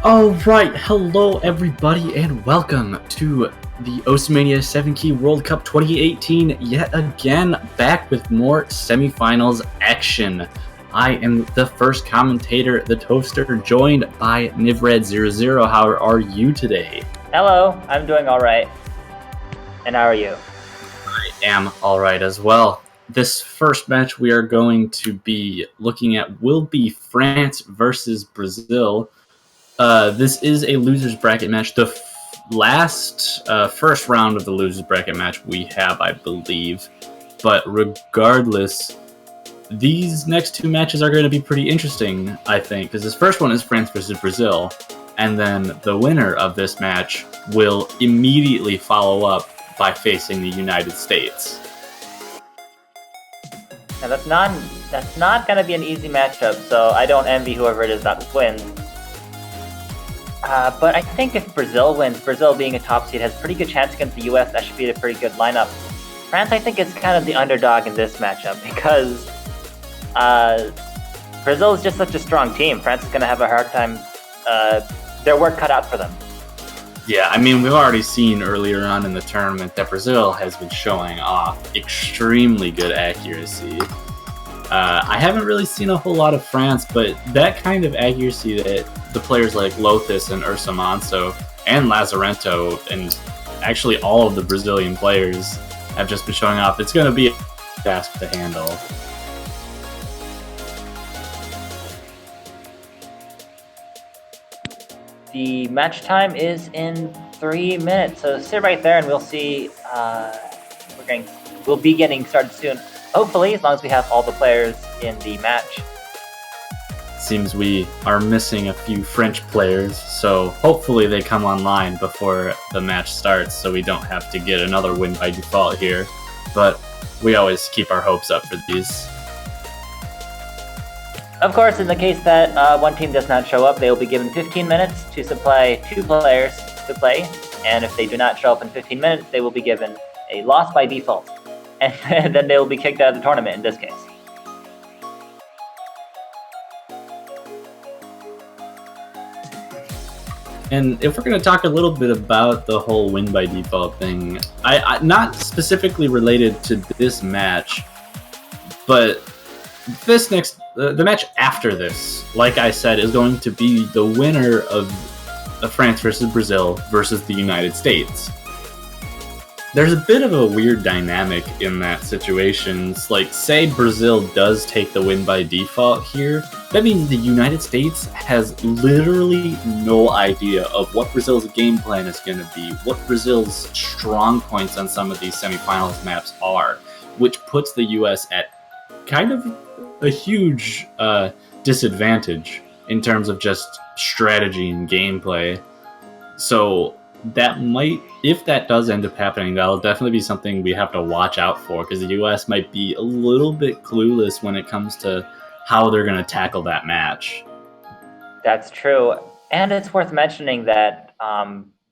Alright, hello everybody and welcome to the Mania 7 Key World Cup 2018, yet again back with more semifinals action. I am the first commentator, the Toaster, joined by Nivred00. How are you today? Hello, I'm doing alright. And how are you? I am alright as well. This first match we are going to be looking at will be France versus Brazil. This is a loser's bracket match. The first round of the loser's bracket match we have, I believe. But regardless, these next two matches are going to be pretty interesting, I think, because this first one is France versus Brazil, and then the winner of this match will immediately follow up by facing the United States. Now that's not gonna be an easy matchup, so I don't envy whoever it is that wins. But I think if Brazil wins, Brazil being a top seed has a pretty good chance against the US. That should be a pretty good lineup. France, I think, is kind of the underdog in this matchup because Brazil is just such a strong team. France is gonna have a hard time. Their work cut out for them. Yeah, I mean, we've already seen earlier on in the tournament that Brazil has been showing off extremely good accuracy. I haven't really seen a whole lot of France, but that kind of accuracy that the players like Lothis and Ursa Manso and Lazarento and actually all of the Brazilian players have just been showing off, it's going to be a task to handle. The match time is in 3 minutes, so sit right there and we'll see. We'll be getting started soon. Hopefully, as long as we have all the players in the match. Seems we are missing a few French players, so hopefully they come online before the match starts so we don't have to get another win by default here. But we always keep our hopes up for these. Of course, in the case that one team does not show up, they will be given 15 minutes to supply 2 players to play, and if they do not show up in 15 minutes, they will be given a loss by default, and then they will be kicked out of the tournament in this case. And if we're going to talk a little bit about the whole win by default thing, I not specifically related to this match, but the match after this, like I said, is going to be the winner of France versus Brazil versus the United States. There's a bit of a weird dynamic in that situation. It's like, say Brazil does take the win by default here, that means the United States has literally no idea of what Brazil's game plan is going to be, what Brazil's strong points on some of these semifinals maps are, which puts the US at kind of a huge disadvantage in terms of just strategy and gameplay. So that might, if that does end up happening, that'll definitely be something we have to watch out for, because the US might be a little bit clueless when it comes to how they're going to tackle that match. That's true, and it's worth mentioning that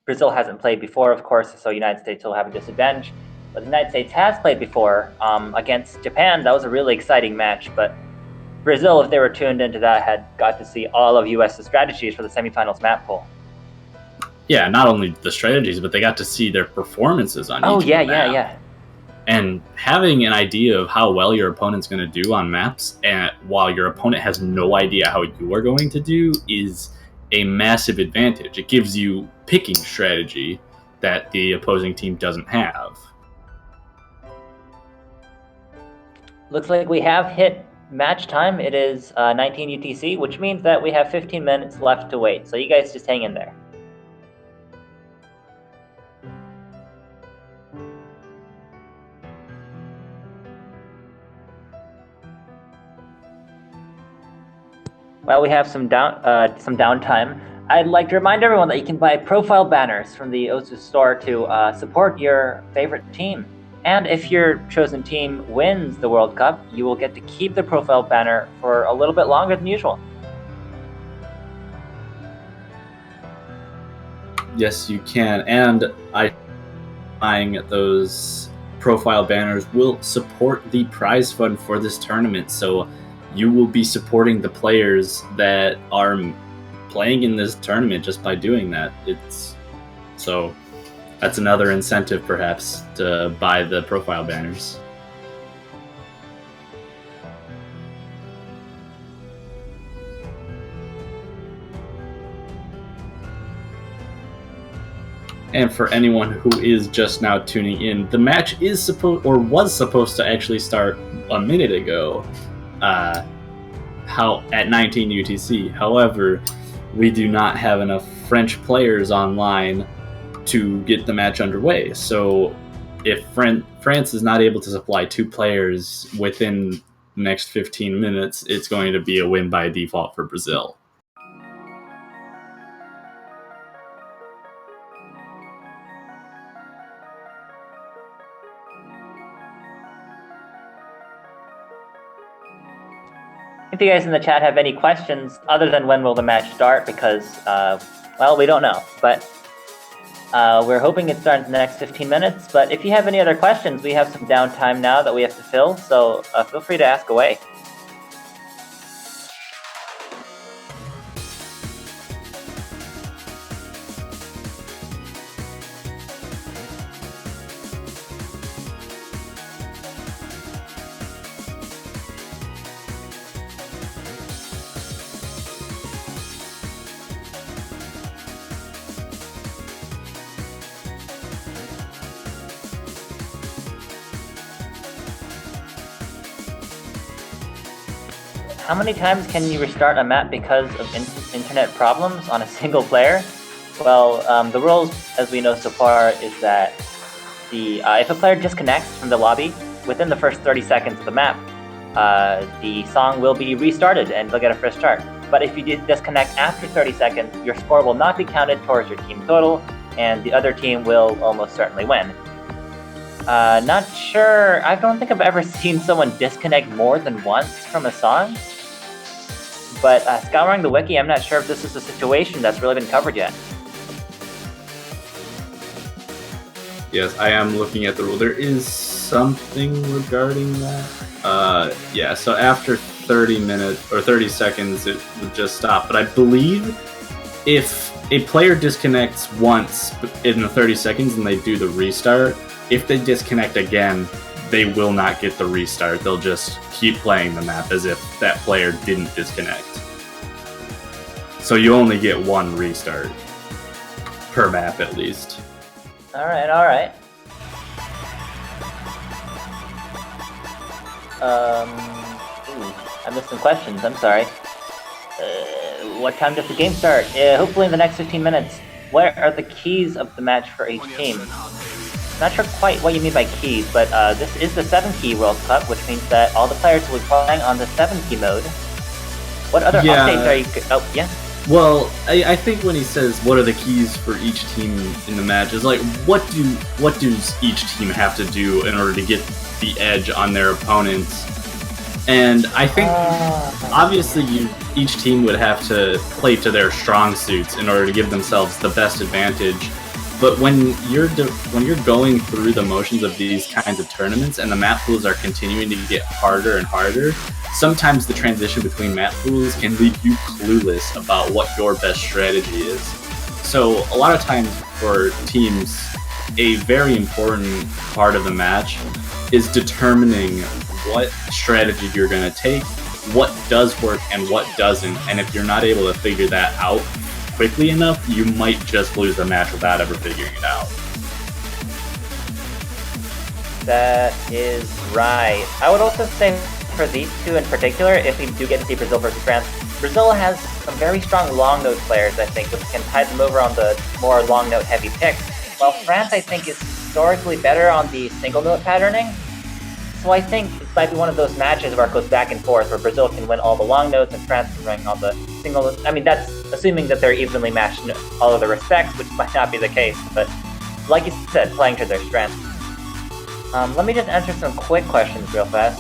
Brazil hasn't played before, of course, so United States will have a disadvantage. But the United States has played before against Japan. That was a really exciting match, but Brazil, if they were tuned into that, had got to see all of US's strategies for the semifinals map pool. Yeah, not only the strategies, but they got to see their performances on each map. Yeah. And having an idea of how well your opponent's going to do on maps, and while your opponent has no idea how you are going to do, is a massive advantage. It gives you picking strategy that the opposing team doesn't have. Looks like we have hit match time. It is 19 UTC, which means that we have 15 minutes left to wait. So you guys just hang in there. While we have some downtime, I'd like to remind everyone that you can buy profile banners from the OSU store to support your favorite team. And if your chosen team wins the World Cup, you will get to keep the profile banner for a little bit longer than usual. Yes, you can. And buying those profile banners will support the prize fund for this tournament. So you will be supporting the players that are playing in this tournament just by doing that. So that's another incentive, perhaps, to buy the profile banners. And for anyone who is just now tuning in, the match was supposed to actually start a minute ago, at 19 UTC. However, we do not have enough French players online to get the match underway. So if France is not able to supply 2 players within the next 15 minutes, it's going to be a win by default for Brazil. If you guys in the chat have any questions other than when will the match start, because, well, we don't know. But we're hoping it starts in the next 15 minutes. But if you have any other questions, we have some downtime now that we have to fill, so feel free to ask away. How many times can you restart a map because of internet problems on a single player? Well, the rules, as we know so far, is that if a player disconnects from the lobby within the first 30 seconds of the map, the song will be restarted and they'll get a fresh start. But if you disconnect after 30 seconds, your score will not be counted towards your team total, and the other team will almost certainly win. Not sure, I don't think I've ever seen someone disconnect more than once from a song. But scouring the wiki, I'm not sure if this is a situation that's really been covered yet. Yes, I am looking at the rule. There is something regarding that. Yeah, so after 30 minutes or 30 seconds, it would just stop. But I believe if a player disconnects once in the 30 seconds and they do the restart, if they disconnect again, they will not get the restart. They'll just keep playing the map as if that player didn't disconnect. So you only get 1 restart per map at least. Alright, alright. I missed some questions, I'm sorry. What time does the game start? Hopefully in the next 15 minutes. What are the keys of the match for each team? Not sure quite what you mean by keys, but this is the 7-key World Cup, which means that all the players will be playing on the 7-key mode. What other updates are you... Oh, yeah? Well, I think when he says what are the keys for each team in the match, is like, what does each team have to do in order to get the edge on their opponents? And I think, obviously, each team would have to play to their strong suits in order to give themselves the best advantage. But when you're going through the motions of these kinds of tournaments and the map pools are continuing to get harder and harder, sometimes the transition between map pools can leave you clueless about what your best strategy is. So a lot of times for teams, a very important part of the match is determining what strategy you're going to take, what does work and what doesn't, and if you're not able to figure that out quickly enough, you might just lose the match without ever figuring it out. That is right. I would also say for these two in particular, if we do get to see Brazil versus France, Brazil has some very strong long note players, I think, which can tide them over on the more long note heavy picks, while France, I think, is historically better on the single note patterning. So I think it might be one of those matches where it goes back and forth, where Brazil can win all the long notes and France can win all the single notes. I mean, that's assuming that they're evenly matched in all of the respects, which might not be the case, but like you said, playing to their strengths. Let me just answer some quick questions real fast.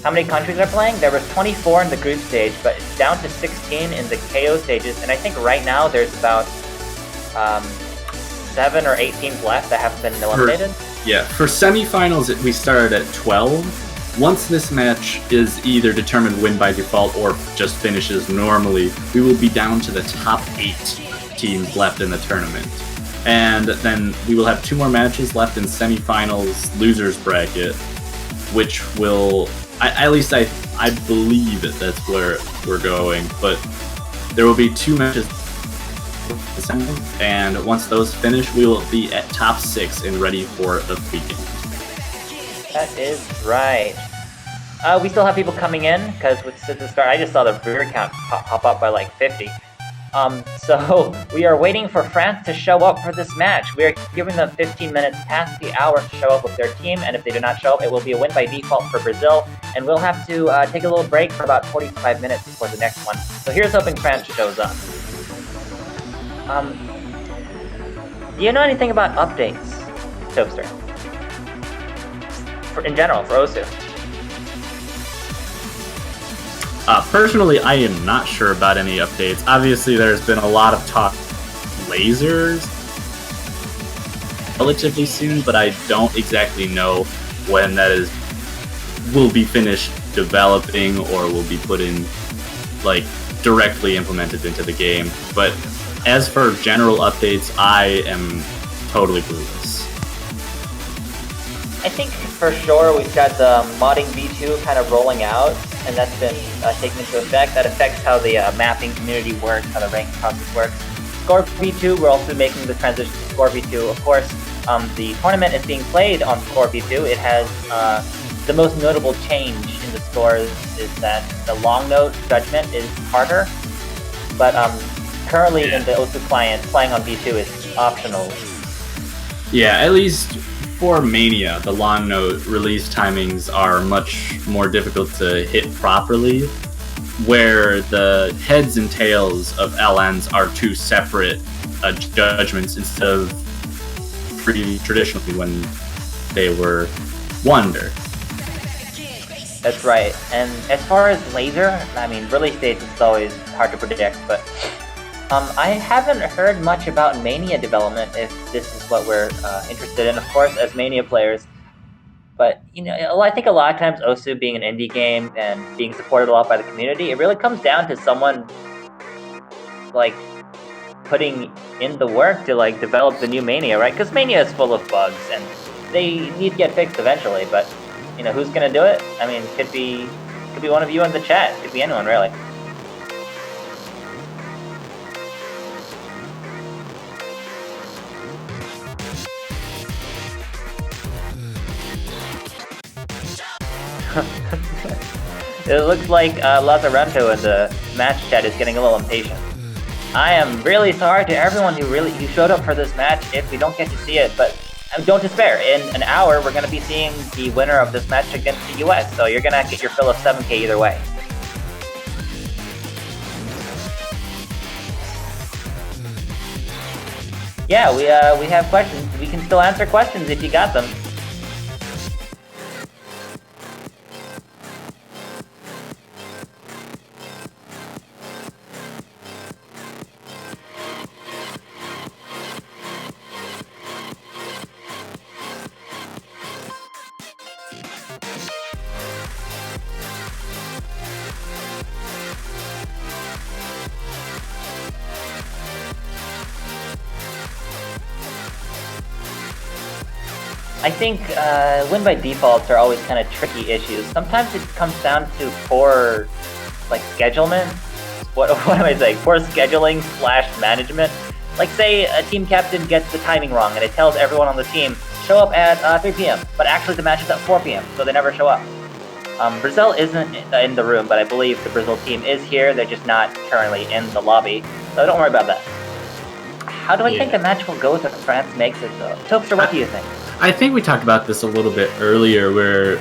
How many countries are playing? There was 24 in the group stage, but it's down to 16 in the KO stages, and I think right now there's about 7 or 8 teams left that haven't been eliminated. For semifinals, we started at 12, Once this match is either determined win by default or just finishes normally, we will be down to the top 8 teams left in the tournament. And then we will have 2 more matches left in semifinals losers bracket, which will, at least I believe that's where we're going, but there will be 2 matches, and once those finish, we will be at top 6 and ready for the weekend. That is right. We still have people coming in, because since the start, I just saw the viewer count pop up by like 50. So we are waiting for France to show up for this match. We are giving them 15 minutes past the hour to show up with their team, and if they do not show up, it will be a win by default for Brazil, and we'll have to take a little break for about 45 minutes before the next one. So here's hoping France shows up. Do you know anything about updates, Toaster? In general, for Osu? Personally, I am not sure about any updates. Obviously, there's been a lot of talk lasers relatively soon, but I don't exactly know when that will be finished developing or will be put in, like, directly implemented into the game. But as for general updates, I am totally clueless. I think for sure we've got the modding v2 kind of rolling out, and that's been taken into effect. That affects how the mapping community works, how the ranking process works. Score v2, we're also making the transition to Score v2. Of course, the tournament is being played on Score v2. It has the most notable change in the scores is that the long note judgment is harder, but currently in the Osu client, playing on v2 is optional. Yeah, at least for Mania, the long note release timings are much more difficult to hit properly, where the heads and tails of LNs are 2 separate judgments instead of traditionally when they were wonder. That's right. And as far as laser, I mean, release dates is always hard to predict, but I haven't heard much about Mania development, if this is what we're interested in, of course, as Mania players. But, you know, I think a lot of times Osu being an indie game and being supported a lot by the community, it really comes down to someone, like, putting in the work to, like, develop the new Mania, right? Because Mania is full of bugs, and they need to get fixed eventually, but, you know, who's gonna do it? I mean, could be one of you in the chat. Could be anyone, really. It looks like Lazaretto in the match chat is getting a little impatient. I am really sorry to everyone who showed up for this match if we don't get to see it, but don't despair. In an hour, we're going to be seeing the winner of this match against the US, so you're going to get your fill of 7K either way. Yeah, we have questions. We can still answer questions if you got them. I think win by defaults are always kind of tricky issues. Sometimes it comes down to poor, like, schedulement. What am I saying? Poor scheduling / management. Like, say a team captain gets the timing wrong and it tells everyone on the team, show up at 3 p.m., but actually the match is at 4 p.m., so they never show up. Brazil isn't in the room, but I believe the Brazil team is here. They're just not currently in the lobby, so don't worry about that. How do I think the match will go if France makes it, though? Topster, what do you think? I think we talked about this a little bit earlier, where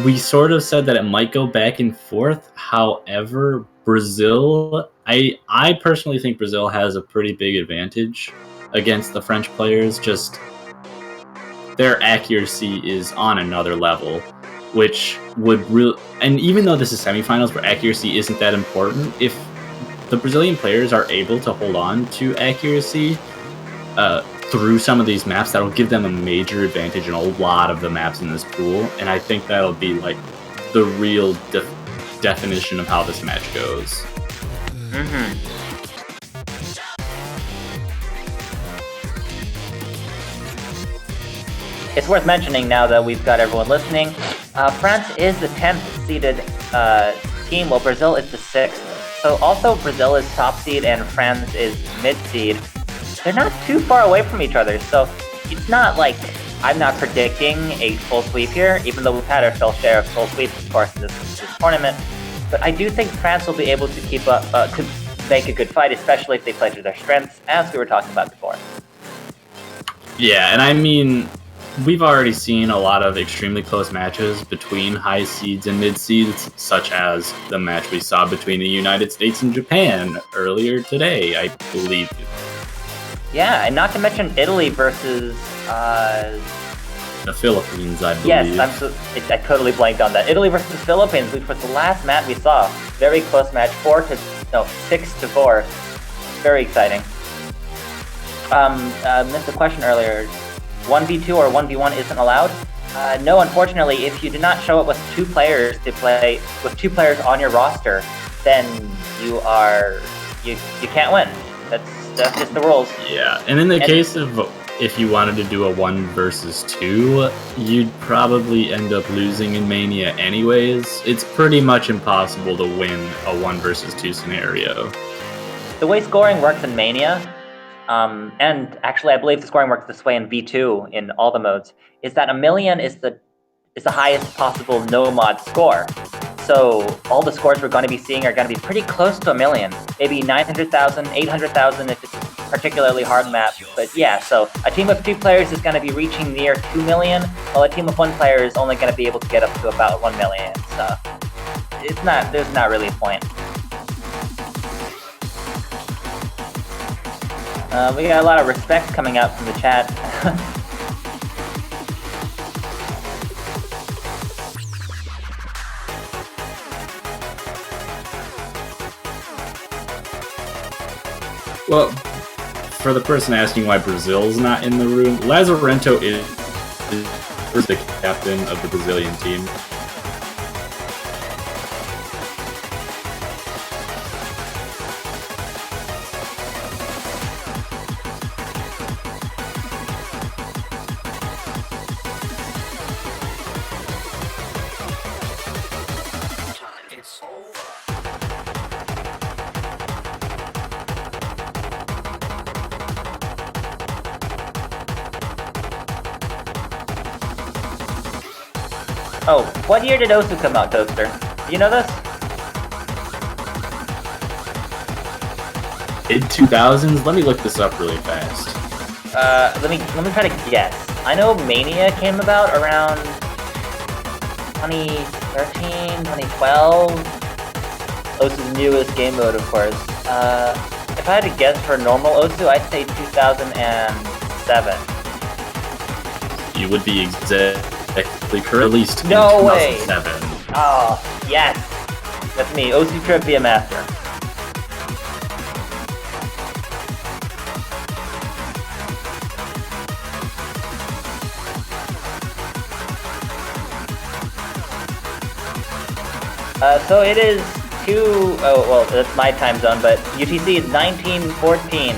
we sort of said that it might go back and forth. However, Brazil, I personally think Brazil has a pretty big advantage against the French players. Just their accuracy is on another level, which would really, and even though this is semifinals where accuracy isn't that important, if the Brazilian players are able to hold on to accuracy through some of these maps, that'll give them a major advantage in a lot of the maps in this pool, and I think that'll be like the real definition of how this match goes. It's worth mentioning now that we've got everyone listening. France is the 10th seeded team, while Brazil is the 6th. So also Brazil is top seed and France is mid seed. They're not too far away from each other, so it's not like I'm not predicting a full sweep here, even though we've had our full share of full sweeps, of course, in this tournament. But I do think France will be able to keep up, to make a good fight, especially if they play to their strengths, as we were talking about before. Yeah, and I mean, we've already seen a lot of extremely close matches between high seeds and mid seeds, such as the match we saw between the United States and Japan earlier today, I believe. Yeah, and not to mention Italy versus the Philippines, I believe. Yes, I totally blanked on that. Italy versus the Philippines, which was the last match we saw. Very close match, 6-4. Very exciting. Missed a question earlier. 1v2 or 1v1 isn't allowed? No, unfortunately, if you do not show up with 2 players to play, with 2 players on your roster, then you can't win. That's just the rules. Yeah, and in the case of if you wanted to do a 1 versus 2, you'd probably end up losing in Mania anyways. It's pretty much impossible to win a 1 versus 2 scenario. The way scoring works in Mania, and actually I believe the scoring works this way in V2 in all the modes, is that 1,000,000 is the highest possible no-mod score. So all the scores we're going to be seeing are going to be pretty close to 1,000,000. Maybe 900,000, 800,000 if it's a particularly hard map. But yeah, so a team of 2 players is going to be reaching near 2,000,000, while a team of 1 player is only going to be able to get up to about 1,000,000. So there's not really a point. We got a lot of respect coming out from the chat. Well, for the person asking why Brazil's not in the room, Lazarento is the captain of the Brazilian team. Oh, what year did Osu come out, Toaster? Do you know this? In 2000s? Let me look this up really fast. Let me try to guess. I know Mania came about around 2013, 2012. Osu's newest game mode, of course. If I had to guess for normal Osu, I'd say 2007. You would be exactly correct. Released in 2007. Oh, yes! That's me, Osu Trivia Master. So it is that's my time zone, but UTC is 1914,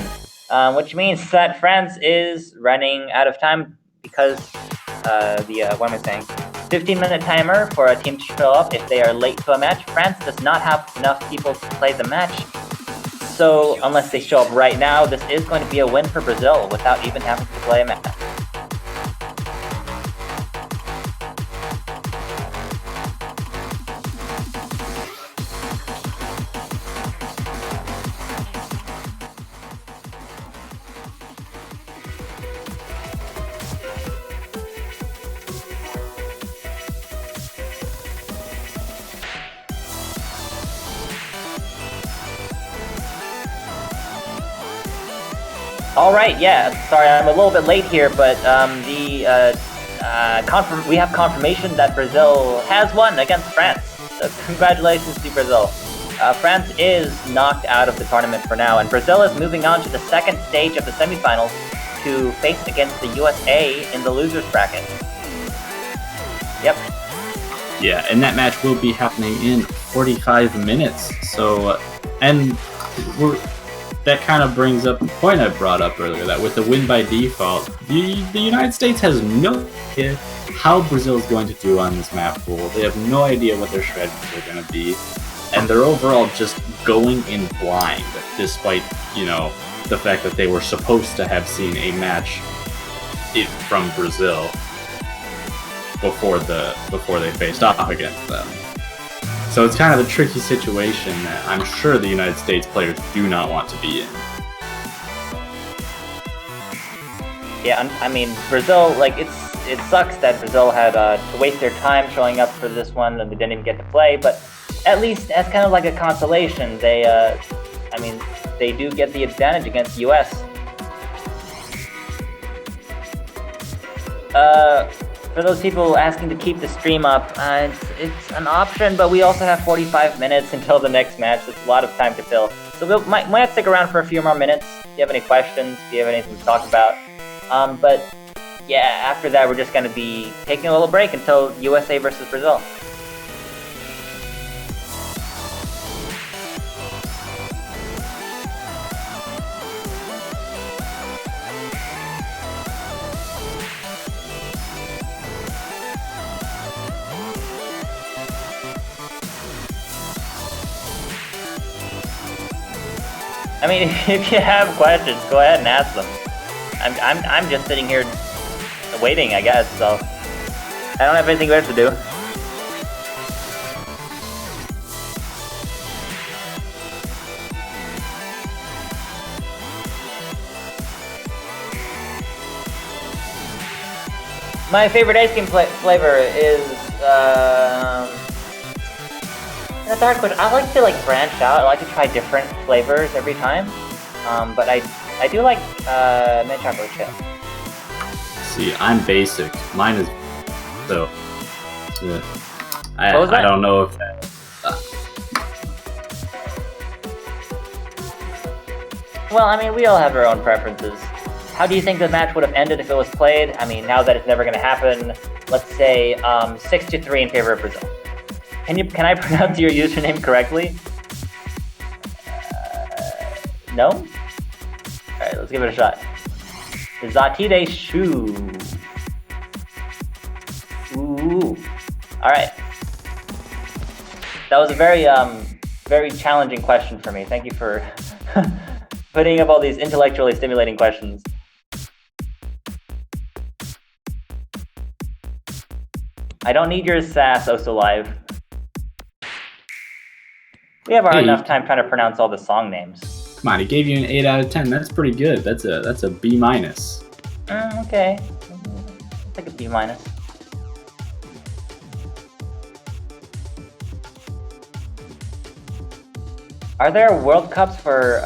which means that France is running out of time because what am I saying? 15-minute timer for a team to show up if they are late to a match. France does not have enough people to play the match, so unless they show up right now, this is going to be a win for Brazil without even having to play a match. All right, yeah. Sorry, I'm a little bit late here, but we have confirmation that Brazil has won against France. So congratulations to Brazil. France is knocked out of the tournament for now, and Brazil is moving on to the second stage of the semifinals to face against the USA in the losers bracket. Yep. Yeah, and that match will be happening in 45 minutes. So, and that kind of brings up the point I brought up earlier, that with the win by default, the United States has no idea how Brazil is going to do on this map pool. They have no idea what their strategies are going to be, and they're overall just going in blind, despite, you know, the fact that they were supposed to have seen a match from Brazil before they faced off against them. So it's kind of a tricky situation that I'm sure the United States players do not want to be in. Yeah, I mean, Brazil, like, it sucks that Brazil had to waste their time showing up for this one and they didn't even get to play, but at least as kind of like a consolation, they, I mean, they do get the advantage against the US. For those people asking to keep the stream up, it's an option, but we also have 45 minutes until the next match. It's a lot of time to fill. So we might stick around for a few more minutes. If you have any questions, if you have anything to talk about. But yeah, after that, we're just going to be taking a little break until USA versus Brazil. I mean, if you have questions, go ahead and ask them. I'm just sitting here waiting, I guess, so I don't have anything better to do. My favorite ice cream flavor is, that's a hard question. I like to branch out. I like to try different flavors every time. But I do like mint chocolate chip. See, I'm basic. Mine is so. I don't know if. Well, I mean, we all have our own preferences. How do you think the match would have ended if it was played? I mean, now that it's never going to happen, let's say 6-3 in favor of Brazil. Can I pronounce your username correctly? No? Alright, let's give it a shot. Zatide Shu. Ooh. Alright. That was a very challenging question for me. Thank you for putting up all these intellectually stimulating questions. I don't need your sass, Oso Live. We have enough time trying to pronounce all the song names. Come on, he gave you an 8 out of 10. That's pretty good. That's a B minus. Okay. I'll take a B minus. Are there World Cups for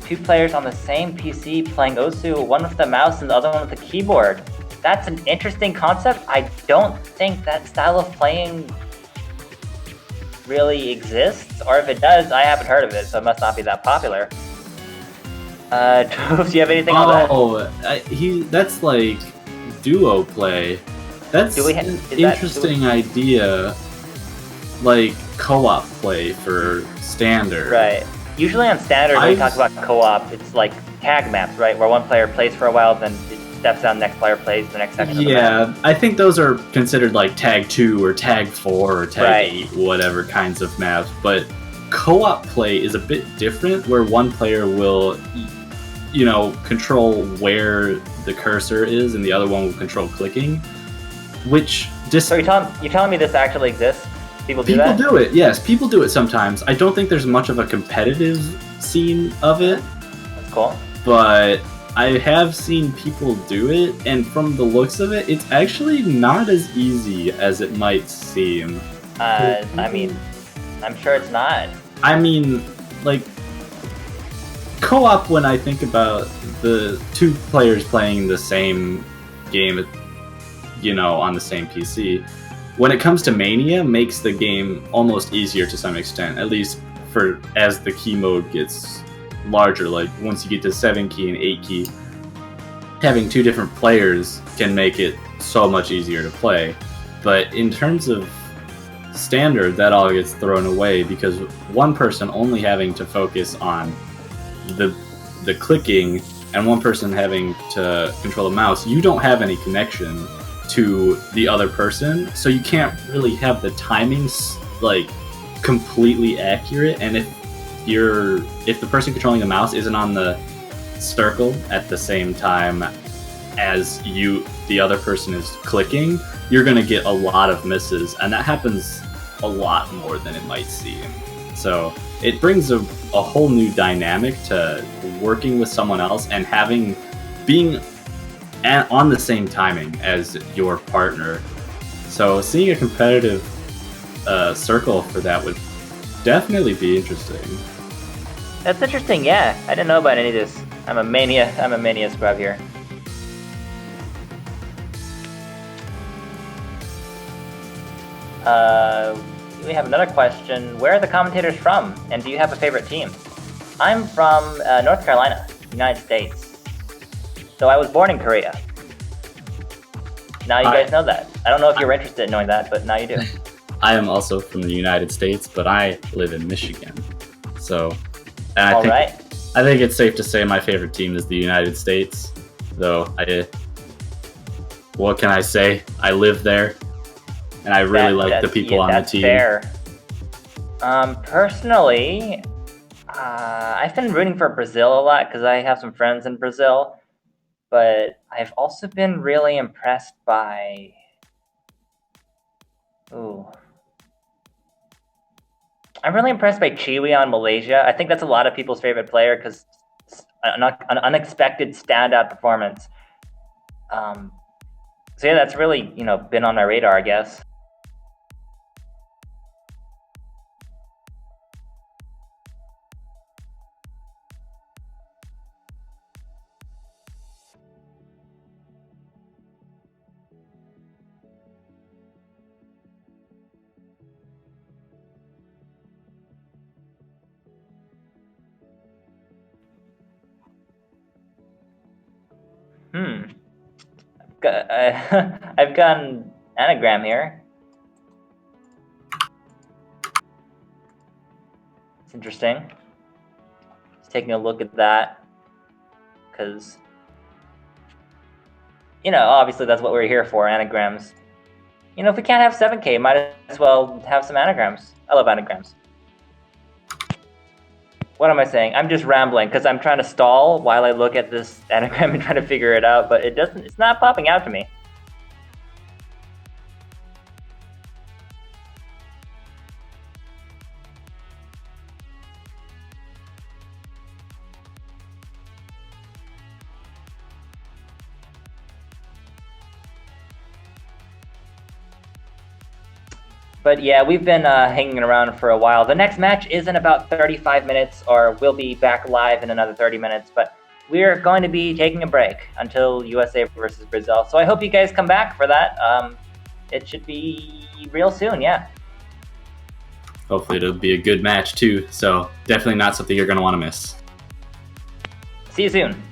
2 players on the same PC playing Osu, one with the mouse and the other one with the keyboard? That's an interesting concept. I don't think that style of playing really exists, or if it does, I haven't heard of it, so it must not be that popular. Do you have anything on that? Oh, that's like duo play. That's an interesting idea. Like co-op play for standard. Right. Usually on standard, when we talk about co-op, it's like tag maps, right? Where one player plays for a while, then it steps down, next player plays the next second. Yeah, I think those are considered like tag 2 or tag 4 or tag 8, whatever kinds of maps. But co-op play is a bit different, where one player will, you know, control where the cursor is, and the other one will control clicking. Which So you're telling me this actually exists? People do that? People do it, yes. People do it sometimes. I don't think there's much of a competitive scene of it. That's cool. But I have seen people do it, and from the looks of it, it's actually not as easy as it might seem. I mean, I'm sure it's not. I mean, like, co-op, when I think about the 2 players playing the same game, you know, on the same PC, when it comes to Mania, makes the game almost easier to some extent, at least for as the key mode gets larger. Like once you get to 7 key and 8 key, having 2 different players can make it so much easier to play. But in terms of standard, that all gets thrown away because one person only having to focus on the clicking and one person having to control the mouse, you don't have any connection to the other person, so you can't really have the timings like completely accurate. And if the person controlling the mouse isn't on the circle at the same time as the other person is clicking, you're gonna get a lot of misses, and that happens a lot more than it might seem. So it brings a whole new dynamic to working with someone else and being on the same timing as your partner. So seeing a competitive circle for that would definitely be interesting. That's interesting. Yeah, I didn't know about any of this. I'm a mania scrub here. We have another question. Where are the commentators from, and do you have a favorite team? I'm from North Carolina, United States. So I was born in Korea. Now you guys know that. I don't know if you're interested in knowing that, but now you do. I am also from the United States, but I live in Michigan. So, I think it's safe to say my favorite team is the United States. Though what can I say? I live there, and I really like the people on the team. That's fair. Personally, I've been rooting for Brazil a lot because I have some friends in Brazil. But I've also been really impressed by... I'm really impressed by Chiwi on Malaysia. I think that's a lot of people's favorite player because an unexpected standout performance. So yeah, that's really, been on my radar, I guess. I've got an anagram here. It's interesting. Just taking a look at that, because, obviously that's what we're here for, anagrams. If we can't have 7K, might as well have some anagrams. I love anagrams. What am I saying? I'm just rambling because I'm trying to stall while I look at this anagram and try to figure it out, but it's not popping out to me. But yeah, we've been hanging around for a while. The next match is in about 35 minutes, or we'll be back live in another 30 minutes. But we're going to be taking a break until USA versus Brazil. So I hope you guys come back for that. It should be real soon, yeah. Hopefully it'll be a good match too. So definitely not something you're going to want to miss. See you soon.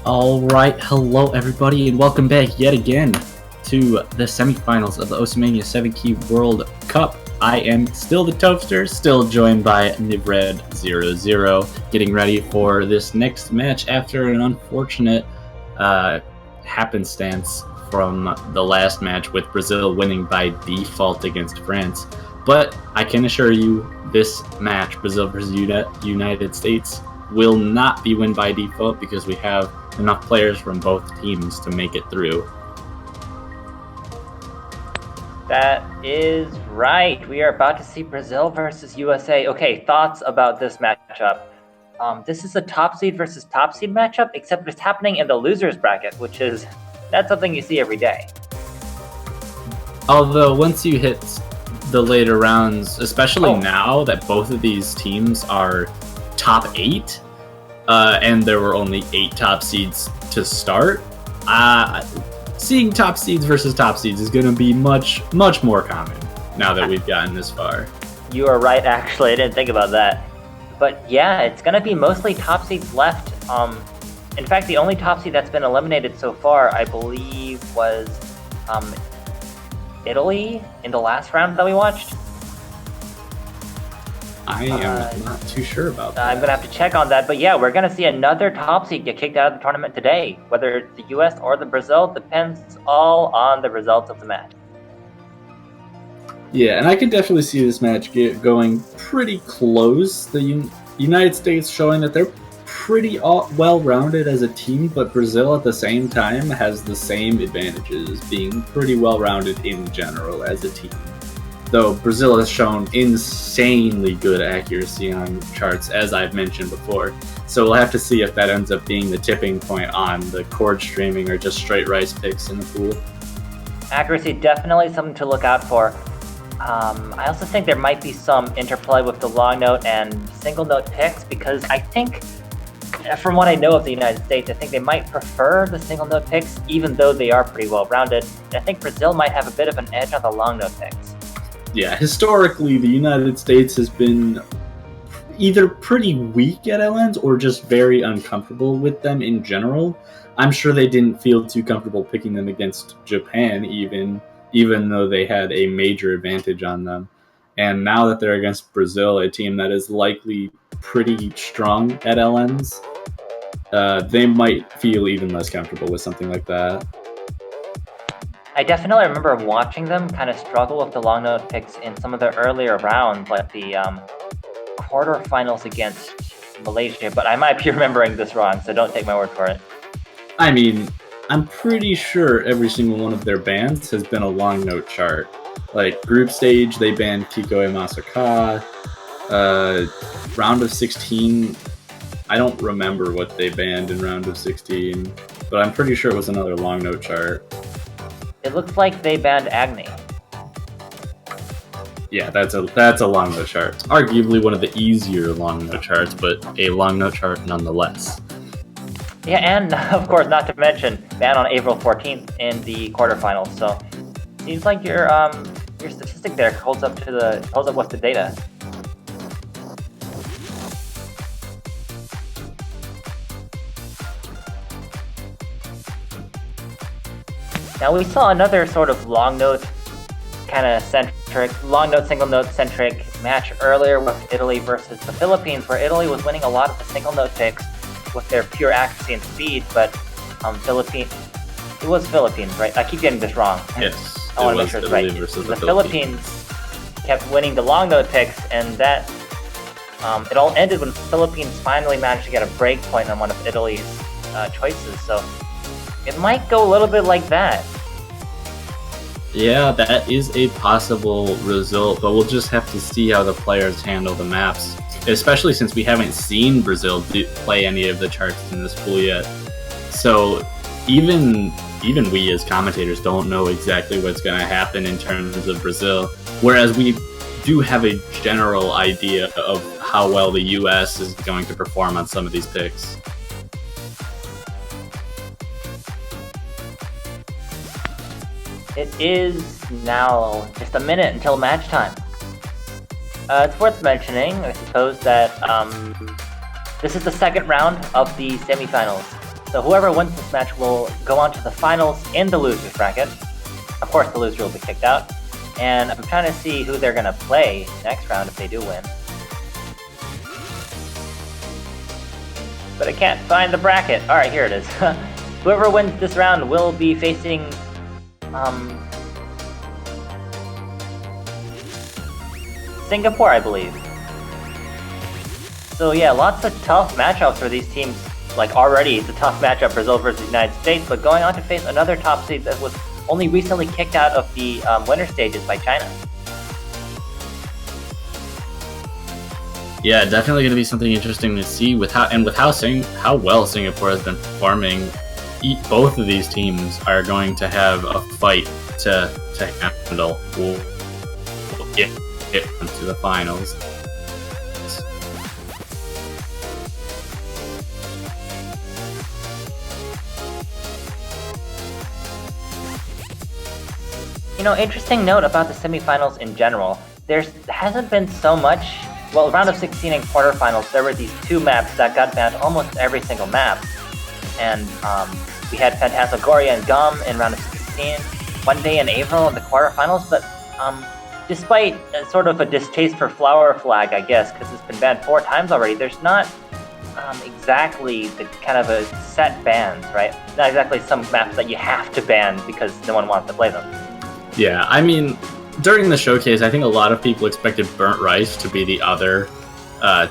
Alright, hello everybody, and welcome back yet again to the semifinals of the Oceania 7 Key World Cup. I am still the Toaster, still joined by Nivred00, getting ready for this next match after an unfortunate happenstance from the last match with Brazil winning by default against France. But I can assure you, this match, Brazil versus United States, will not be win by default because we have enough players from both teams to make it through. That is right. We are about to see Brazil versus USA. Okay, thoughts about this matchup. This is a top seed versus top seed matchup, except it's happening in the losers bracket, which is, that's something you see every day. Although once you hit the later rounds, especially now that both of these teams are top 8, and there were only 8 top seeds to start, seeing top seeds versus top seeds is going to be much more common now that we've gotten this far. You are right, actually. I didn't think about that. But yeah, it's going to be mostly top seeds left. In fact, the only top seed that's been eliminated so far, I believe, was Italy in the last round that we watched. I am not too sure about that. I'm going to have to check on that. But yeah, we're going to see another top seed get kicked out of the tournament today. Whether it's the US or the Brazil, depends all on the results of the match. Yeah, and I could definitely see this match going pretty close. The United States showing that they're pretty well-rounded as a team, but Brazil at the same time has the same advantages, being pretty well-rounded in general as a team. Though Brazil has shown insanely good accuracy on charts, as I've mentioned before. So we'll have to see if that ends up being the tipping point on the chord streaming or just straight rice picks in the pool. Accuracy, definitely something to look out for. I also think there might be some interplay with the long note and single note picks, because I think, from what I know of the United States, I think they might prefer the single note picks, even though they are pretty well rounded. And I think Brazil might have a bit of an edge on the long note picks. Yeah, historically, the United States has been either pretty weak at LNs or just very uncomfortable with them in general. I'm sure they didn't feel too comfortable picking them against Japan, even though they had a major advantage on them. And now that they're against Brazil, a team that is likely pretty strong at LNs, they might feel even less comfortable with something like that. I definitely remember watching them kind of struggle with the long note picks in some of the earlier rounds, like the quarterfinals against Malaysia, but I might be remembering this wrong, so don't take my word for it. I mean, I'm pretty sure every single one of their bans has been a long note chart. Like, group stage, they banned Kiko and Masaka. Round of 16, I don't remember what they banned in round of 16, but I'm pretty sure it was another long note chart. It looks like they banned Agni. Yeah, that's a long note chart. Arguably one of the easier long note charts, but a long note chart nonetheless. Yeah, and of course, not to mention, ban on April 14th in the quarterfinals. So, seems like your statistic there holds up with the data. Now we saw another sort of long note single note centric match earlier with Italy versus the Philippines, where Italy was winning a lot of the single note picks with their pure accuracy and speed, but it was Philippines, right? I keep getting this wrong. Yes, I want to make sure it's right. The Philippines kept winning the long note picks, and that it all ended when the Philippines finally managed to get a break point on one of Italy's choices. So it might go a little bit like that. Yeah, that is a possible result, but we'll just have to see how the players handle the maps, especially since we haven't seen Brazil play any of the charts in this pool yet. So even we as commentators don't know exactly what's going to happen in terms of Brazil, whereas we do have a general idea of how well the US is going to perform on some of these picks. It is now just a minute until match time. It's worth mentioning, I suppose, that this is the second round of the semifinals. So whoever wins this match will go on to the finals in the losers bracket. Of course, the loser will be kicked out. And I'm trying to see who they're going to play next round if they do win. But I can't find the bracket. Alright, here it is. Whoever wins this round will be facing... Singapore, I believe. So yeah, lots of tough matchups for these teams. Like already, it's a tough matchup, Brazil versus the United States, but going on to face another top seed that was only recently kicked out of the winter stages by China. Yeah, definitely going to be something interesting to see with how well Singapore has been performing. Both of these teams are going to have a fight to handle. We'll get to the finals. You know, interesting note about the semifinals in general. There hasn't been so much. Well, round of 16 and quarterfinals, there were these two maps that got banned almost every single map. And we had Phantasmagoria and Gum in round of 16, One Day in April in the quarterfinals, but despite sort of a distaste for Flower Flag, I guess, because it's been banned 4 times already, there's not exactly the kind of a set bans, right? Not exactly some maps that you have to ban because no one wants to play them. Yeah, I mean, during the showcase, I think a lot of people expected Burnt Rice to be the other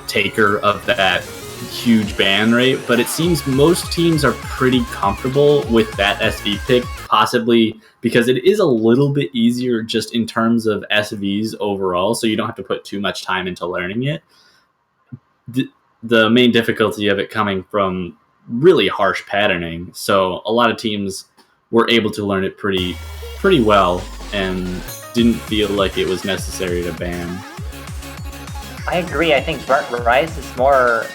taker of that huge ban rate, but it seems most teams are pretty comfortable with that SV pick, possibly because it is a little bit easier just in terms of SVs overall, so you don't have to put too much time into learning it. The main difficulty of it coming from really harsh patterning, so a lot of teams were able to learn it pretty well and didn't feel like it was necessary to ban. I agree. I think Burnt Rice is more...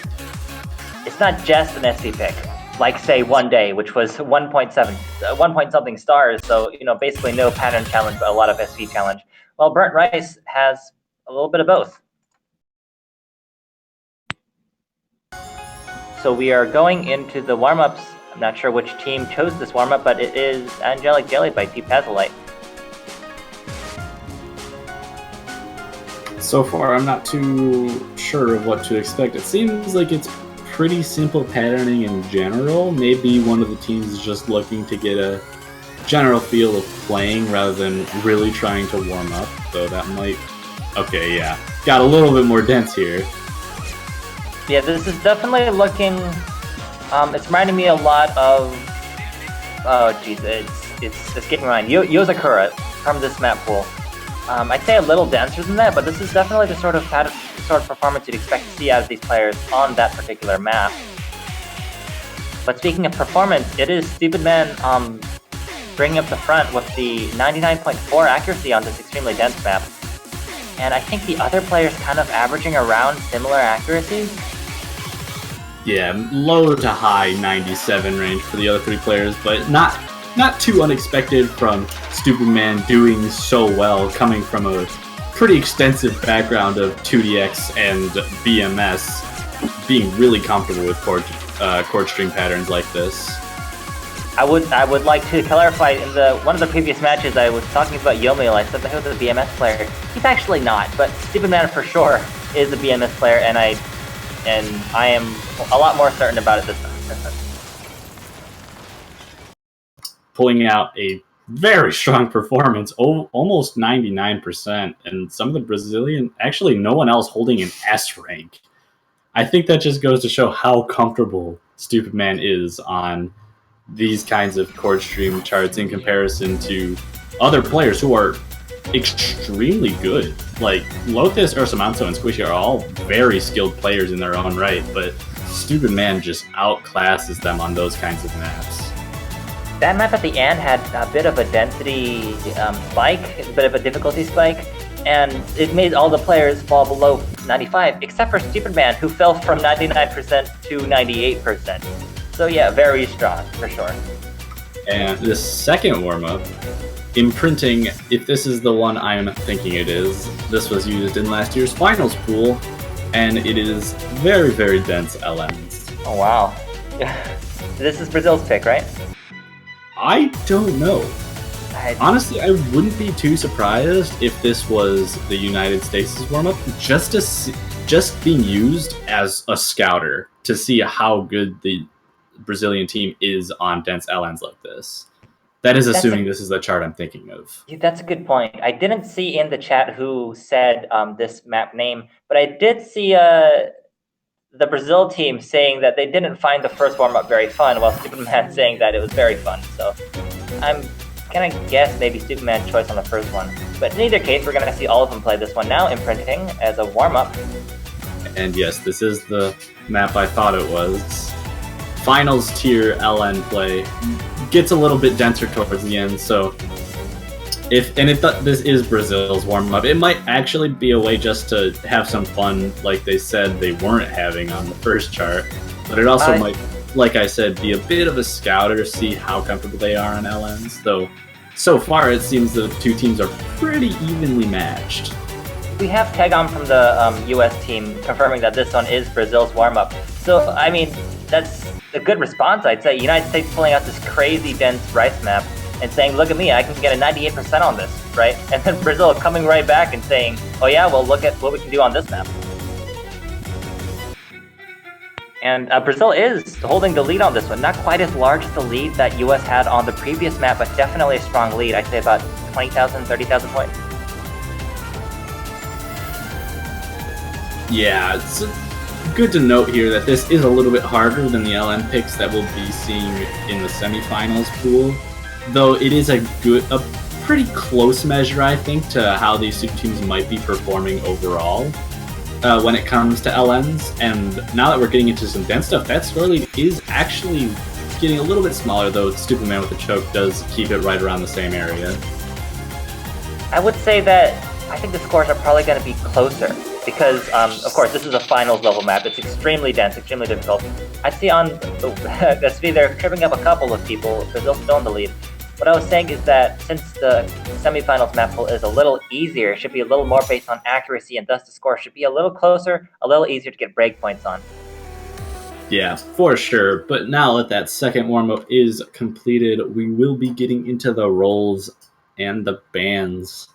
It's not just an SV pick. Like, say, One Day, which was 1 point something stars, so, you know, basically no pattern challenge, but a lot of SV challenge. Well, Burnt Rice has a little bit of both. So we are going into the warm-ups. I'm not sure which team chose this warm-up, but it is Angelic Jelly by T Pazolite. So far, I'm not too sure of what to expect. It seems like it's pretty simple patterning in general. Maybe one of the teams is just looking to get a general feel of playing rather than really trying to warm up. So that might... Okay, yeah. Got a little bit more dense here. Yeah, this is definitely looking... it's reminding me a lot of... Oh, jeez, it's escaping my mind. Yozakura from this map pool. I'd say a little denser than that, but this is definitely the sort of performance you'd expect to see out of these players on that particular map. But speaking of performance, it is Stupid Man bringing up the front with the 99.4 accuracy on this extremely dense map. And I think the other players kind of averaging around similar accuracy. Yeah, low to high 97 range for the other 3 players, but not too unexpected from Stupid Man doing so well, coming from a pretty extensive background of 2DX and BMS, being really comfortable with chord string patterns like this. I would like to clarify, in one of the previous matches I was talking about Yomiel. I said that he was a BMS player. He's actually not, but Stupid Man for sure is a BMS player, and I am a lot more certain about it this time. Pulling out a very strong performance, almost 99%, and some of the Brazilian, actually no one else holding an S rank. I think that just goes to show how comfortable Stupid Man is on these kinds of chord stream charts in comparison to other players who are extremely good. Like Lotus, Ursamanto, and Squishy are all very skilled players in their own right, but Stupid Man just outclasses them on those kinds of maps. That map at the end had a bit of a density spike, a bit of a difficulty spike, and it made all the players fall below 95, except for Stupid Man, who fell from 99% to 98%. So yeah, very strong, for sure. And the second warm-up, Imprinting, if this is the one I'm thinking it is, this was used in last year's finals pool, and it is very, very dense LMs. Oh wow. This is Brazil's pick, right? I don't know. Honestly, I wouldn't be too surprised if this was the United States' warm-up, just being used as a scouter to see how good the Brazilian team is on dense LNs like this. That is assuming this is the chart I'm thinking of. That's a good point. I didn't see in the chat who said this map name, but I did see the Brazil team saying that they didn't find the first warm-up very fun, while Superman saying that it was very fun. So I'm gonna guess maybe Superman's choice on the first one. But in either case, we're gonna see all of them play this one now, imprinting as a warm-up. And yes, this is the map I thought it was. Finals tier LN play gets a little bit denser towards the end, so this is Brazil's warm-up. It might actually be a way just to have some fun, like they said they weren't having on the first chart. But it also might, like I said, be a bit of a scouter to see how comfortable they are on LNs. Though, so far it seems the two teams are pretty evenly matched. We have Tegon from the US team confirming that this one is Brazil's warm-up. So, I mean, that's a good response, I'd say. United States pulling out this crazy dense rice map and saying, look at me, I can get a 98% on this, right? And then Brazil coming right back and saying, oh yeah, well look at what we can do on this map. And Brazil is holding the lead on this one. Not quite as large as the lead that US had on the previous map, but definitely a strong lead. I'd say about 20,000, 30,000 points. Yeah, it's good to note here that this is a little bit harder than the LN picks that we'll be seeing in the semifinals pool. Though it is a pretty close measure, I think, to how these two teams might be performing overall when it comes to LNs. And now that we're getting into some dense stuff, that score lead is actually getting a little bit smaller, though Superman with the choke does keep it right around the same area. I would say that I think the scores are probably going to be closer because, of course, this is a finals level map. It's extremely dense, extremely difficult. I'd see on the speed they're tripping up a couple of people. Brazil's still in the lead. What I was saying is that since the semifinals map pool is a little easier, it should be a little more based on accuracy, and thus the score should be a little closer, a little easier to get breakpoints on. Yeah, for sure. But now that that second warm-up is completed, we will be getting into the roles and the bans.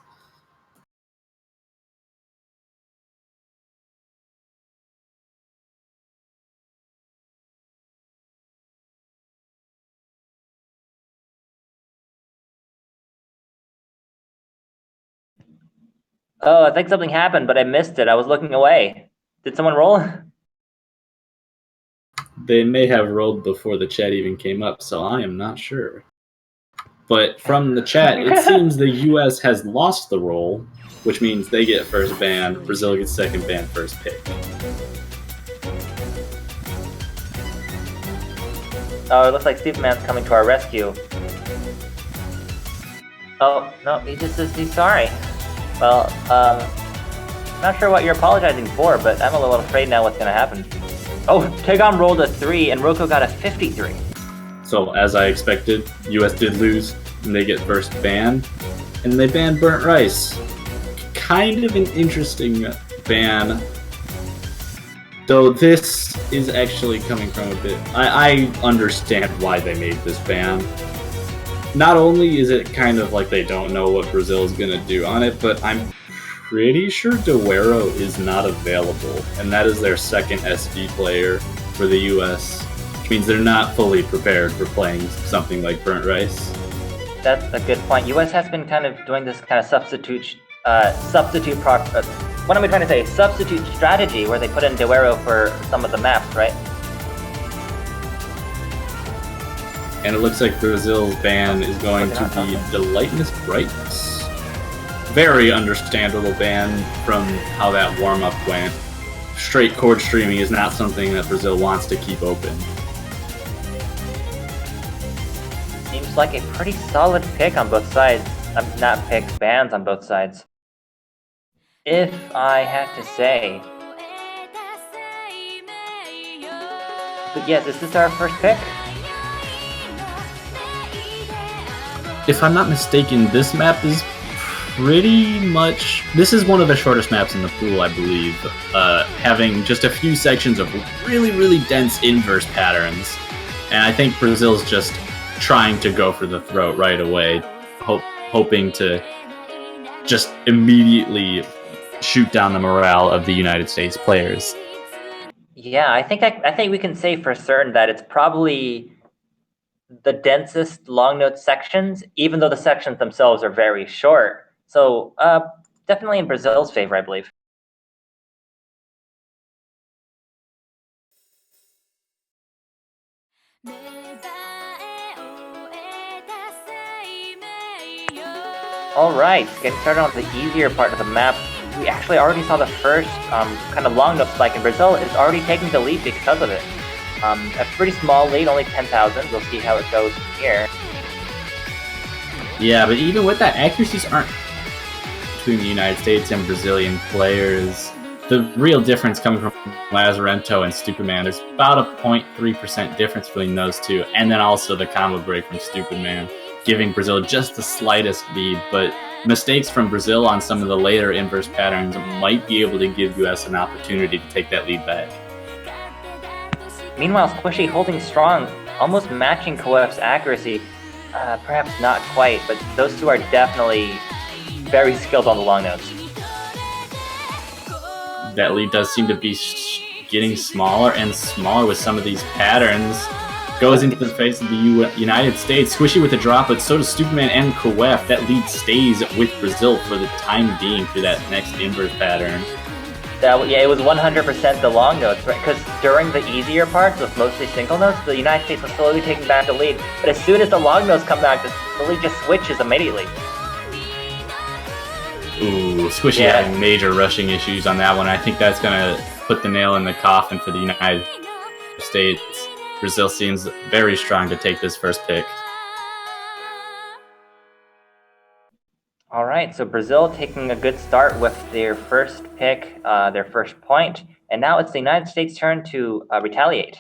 Oh, I think something happened, but I missed it. I was looking away. Did someone roll? They may have rolled before the chat even came up, so I am not sure. But from the chat, it seems the US has lost the roll, which means they get first ban, Brazil gets second ban, first pick. Oh, it looks like Superman's coming to our rescue. Oh, no, he just says he's sorry. Well, not sure what you're apologizing for, but I'm a little afraid now what's gonna happen. Oh, Tegon rolled a 3 and Roko got a 53. So, as I expected, US did lose, and they get first ban. And they ban Burnt Rice. Kind of an interesting ban. Though this is actually coming from a bit... I understand why they made this ban. Not only is it kind of like they don't know what Brazil's gonna do on it, but I'm pretty sure Duero is not available, and that is their second SV player for the US, which means they're not fully prepared for playing something like Burnt Rice. That's a good point. US has been kind of doing this kind of substitute what am I trying to say? Substitute strategy where they put in Duero for some of the maps, right? And it looks like Brazil's ban is going to be the Lightness Brightness. Very understandable ban from how that warm-up went. Straight chord streaming is not something that Brazil wants to keep open. Seems like a pretty solid pick on both sides. Not picks, bans on both sides. If I had to say. But yes, is this our first pick? If I'm not mistaken, this map is pretty much... This is one of the shortest maps in the pool, I believe. Having just a few sections of really, really dense inverse patterns. And I think Brazil's just trying to go for the throat right away, hoping to just immediately shoot down the morale of the United States players. Yeah, I think we can say for certain that it's probably the densest long note sections, even though the sections themselves are very short. So definitely in Brazil's favor, I believe. All right, getting started on the easier part of the map. We actually already saw the first kind of long note spike in Brazil. It's already taking the lead because of it. A pretty small lead, only 10,000. We'll see how it goes from here. Yeah, but even with that, accuracies aren't between the United States and Brazilian players. The real difference coming from Lazarento and Stupid Man, there's about a 0.3% difference between those two, and then also the combo break from Stupid Man, giving Brazil just the slightest lead, but mistakes from Brazil on some of the later inverse patterns might be able to give US an opportunity to take that lead back. Meanwhile, Squishy holding strong, almost matching Koef's accuracy. Perhaps not quite, but those two are definitely very skilled on the long notes. That lead does seem to be getting smaller and smaller with some of these patterns. Goes into the face of the United States. Squishy with a drop, but so does Superman and Koef. That lead stays with Brazil for the time being through that next inverse pattern. Yeah, it was 100% the long notes, right? Because during the easier parts with mostly single notes, the United States was slowly taking back the lead. But as soon as the long notes come back, the lead just switches immediately. Ooh, Squishy having major rushing issues on that one. I think that's going to put the nail in the coffin for the United States. Brazil seems very strong to take this first pick. All right, so Brazil taking a good start with their first pick, their first point, and now it's the United States' turn to retaliate.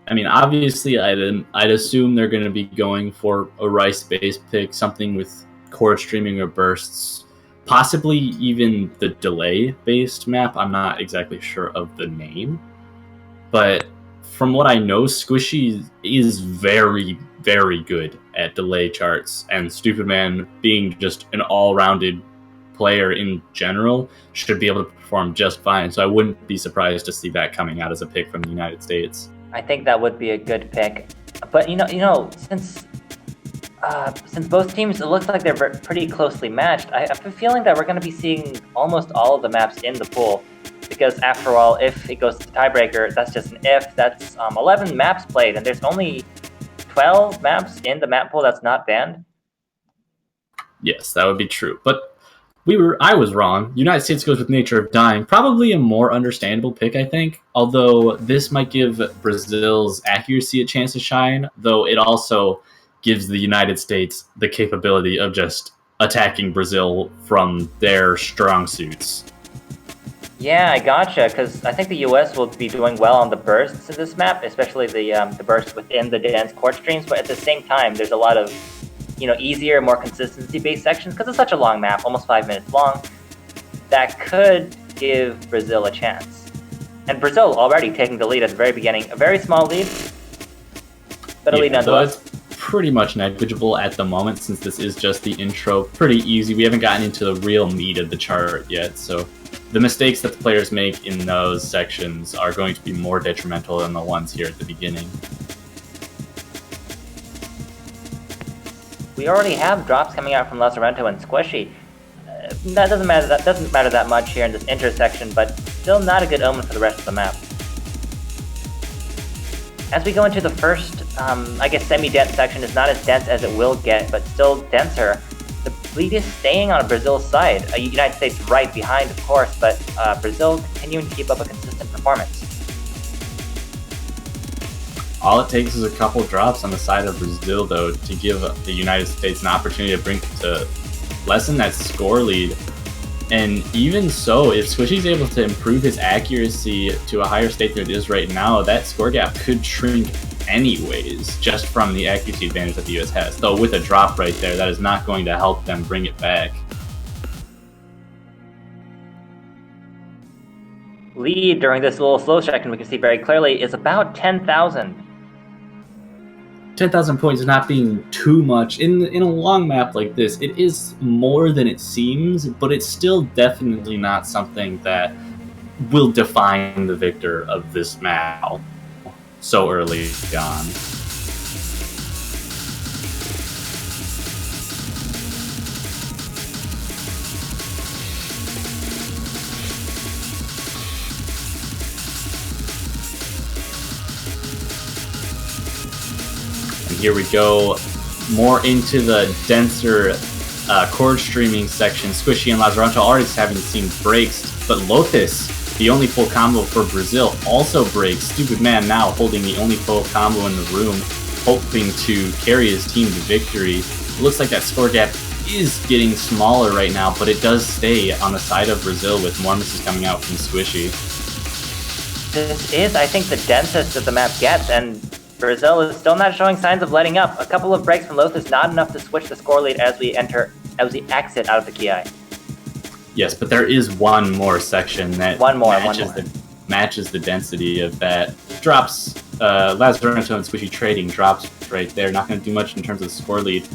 I mean, obviously, I'd assume they're going to be going for a rice-based pick, something with core streaming or bursts, possibly even the delay-based map. I'm not exactly sure of the name, but from what I know, Squishy is very, very good at delay charts, and Stupid Man, being just an all-rounded player in general, should be able to perform just fine. So I wouldn't be surprised to see that coming out as a pick from the United States. I think that would be a good pick, but since both teams, it looks like they're pretty closely matched, I have a feeling that we're going to be seeing almost all of the maps in the pool. Because after all, if it goes to tiebreaker, that's just an if. That's 11 maps played, and there's only 12 maps in the map pool that's not banned. Yes, that would be true. But I was wrong. United States goes with Nature of Dying. Probably a more understandable pick, I think. Although this might give Brazil's accuracy a chance to shine, though it also gives the United States the capability of just attacking Brazil from their strong suits. Yeah, I gotcha, because I think the US will be doing well on the bursts in this map, especially the bursts within the dense court streams, but at the same time, there's a lot of easier, more consistency-based sections, because it's such a long map, almost 5 minutes long, that could give Brazil a chance. And Brazil already taking the lead at the very beginning, a very small lead, but a lead nonetheless. Pretty much negligible at the moment, since this is just the intro. Pretty easy. We haven't gotten into the real meat of the chart yet, so the mistakes that the players make in those sections are going to be more detrimental than the ones here at the beginning. We already have drops coming out from Lazarento and Squishy. That doesn't matter. That doesn't matter that much here in this intersection, but still not a good omen for the rest of the map. As we go into the first, I guess semi-dense section, is not as dense as it will get, but still denser. The lead is staying on Brazil's side. United States right behind, of course, but Brazil continuing to keep up a consistent performance. All it takes is a couple drops on the side of Brazil, though, to give the United States an opportunity to lessen that score lead. And even so, if Squishy's able to improve his accuracy to a higher state than it is right now, that score gap could shrink anyways, just from the accuracy advantage that the US has. Though with a drop right there, that is not going to help them bring it back. lead during this little slow section, we can see very clearly, is about 10,000. 10,000 points not being too much in a long map like this. It is more than it seems, but it's still definitely not something that will define the victor of this map so early on. Here we go, more into the denser chord streaming section. Squishy and Lazaranto already having seen breaks, but Lotus, the only full combo for Brazil, also breaks. Stupid Man now holding the only full combo in the room, hoping to carry his team to victory. It looks like that score gap is getting smaller right now, but it does stay on the side of Brazil with more misses coming out from Squishy. This is, I think, the densest that the map gets, and Brazil is still not showing signs of letting up. A couple of breaks from Lotus, not enough to switch the score lead as we exit out of the Ki. Yes, but there is one more section that matches the density of that. Drops Lazaranto and Squishy trading drops right there. Not going to do much in terms of the score lead,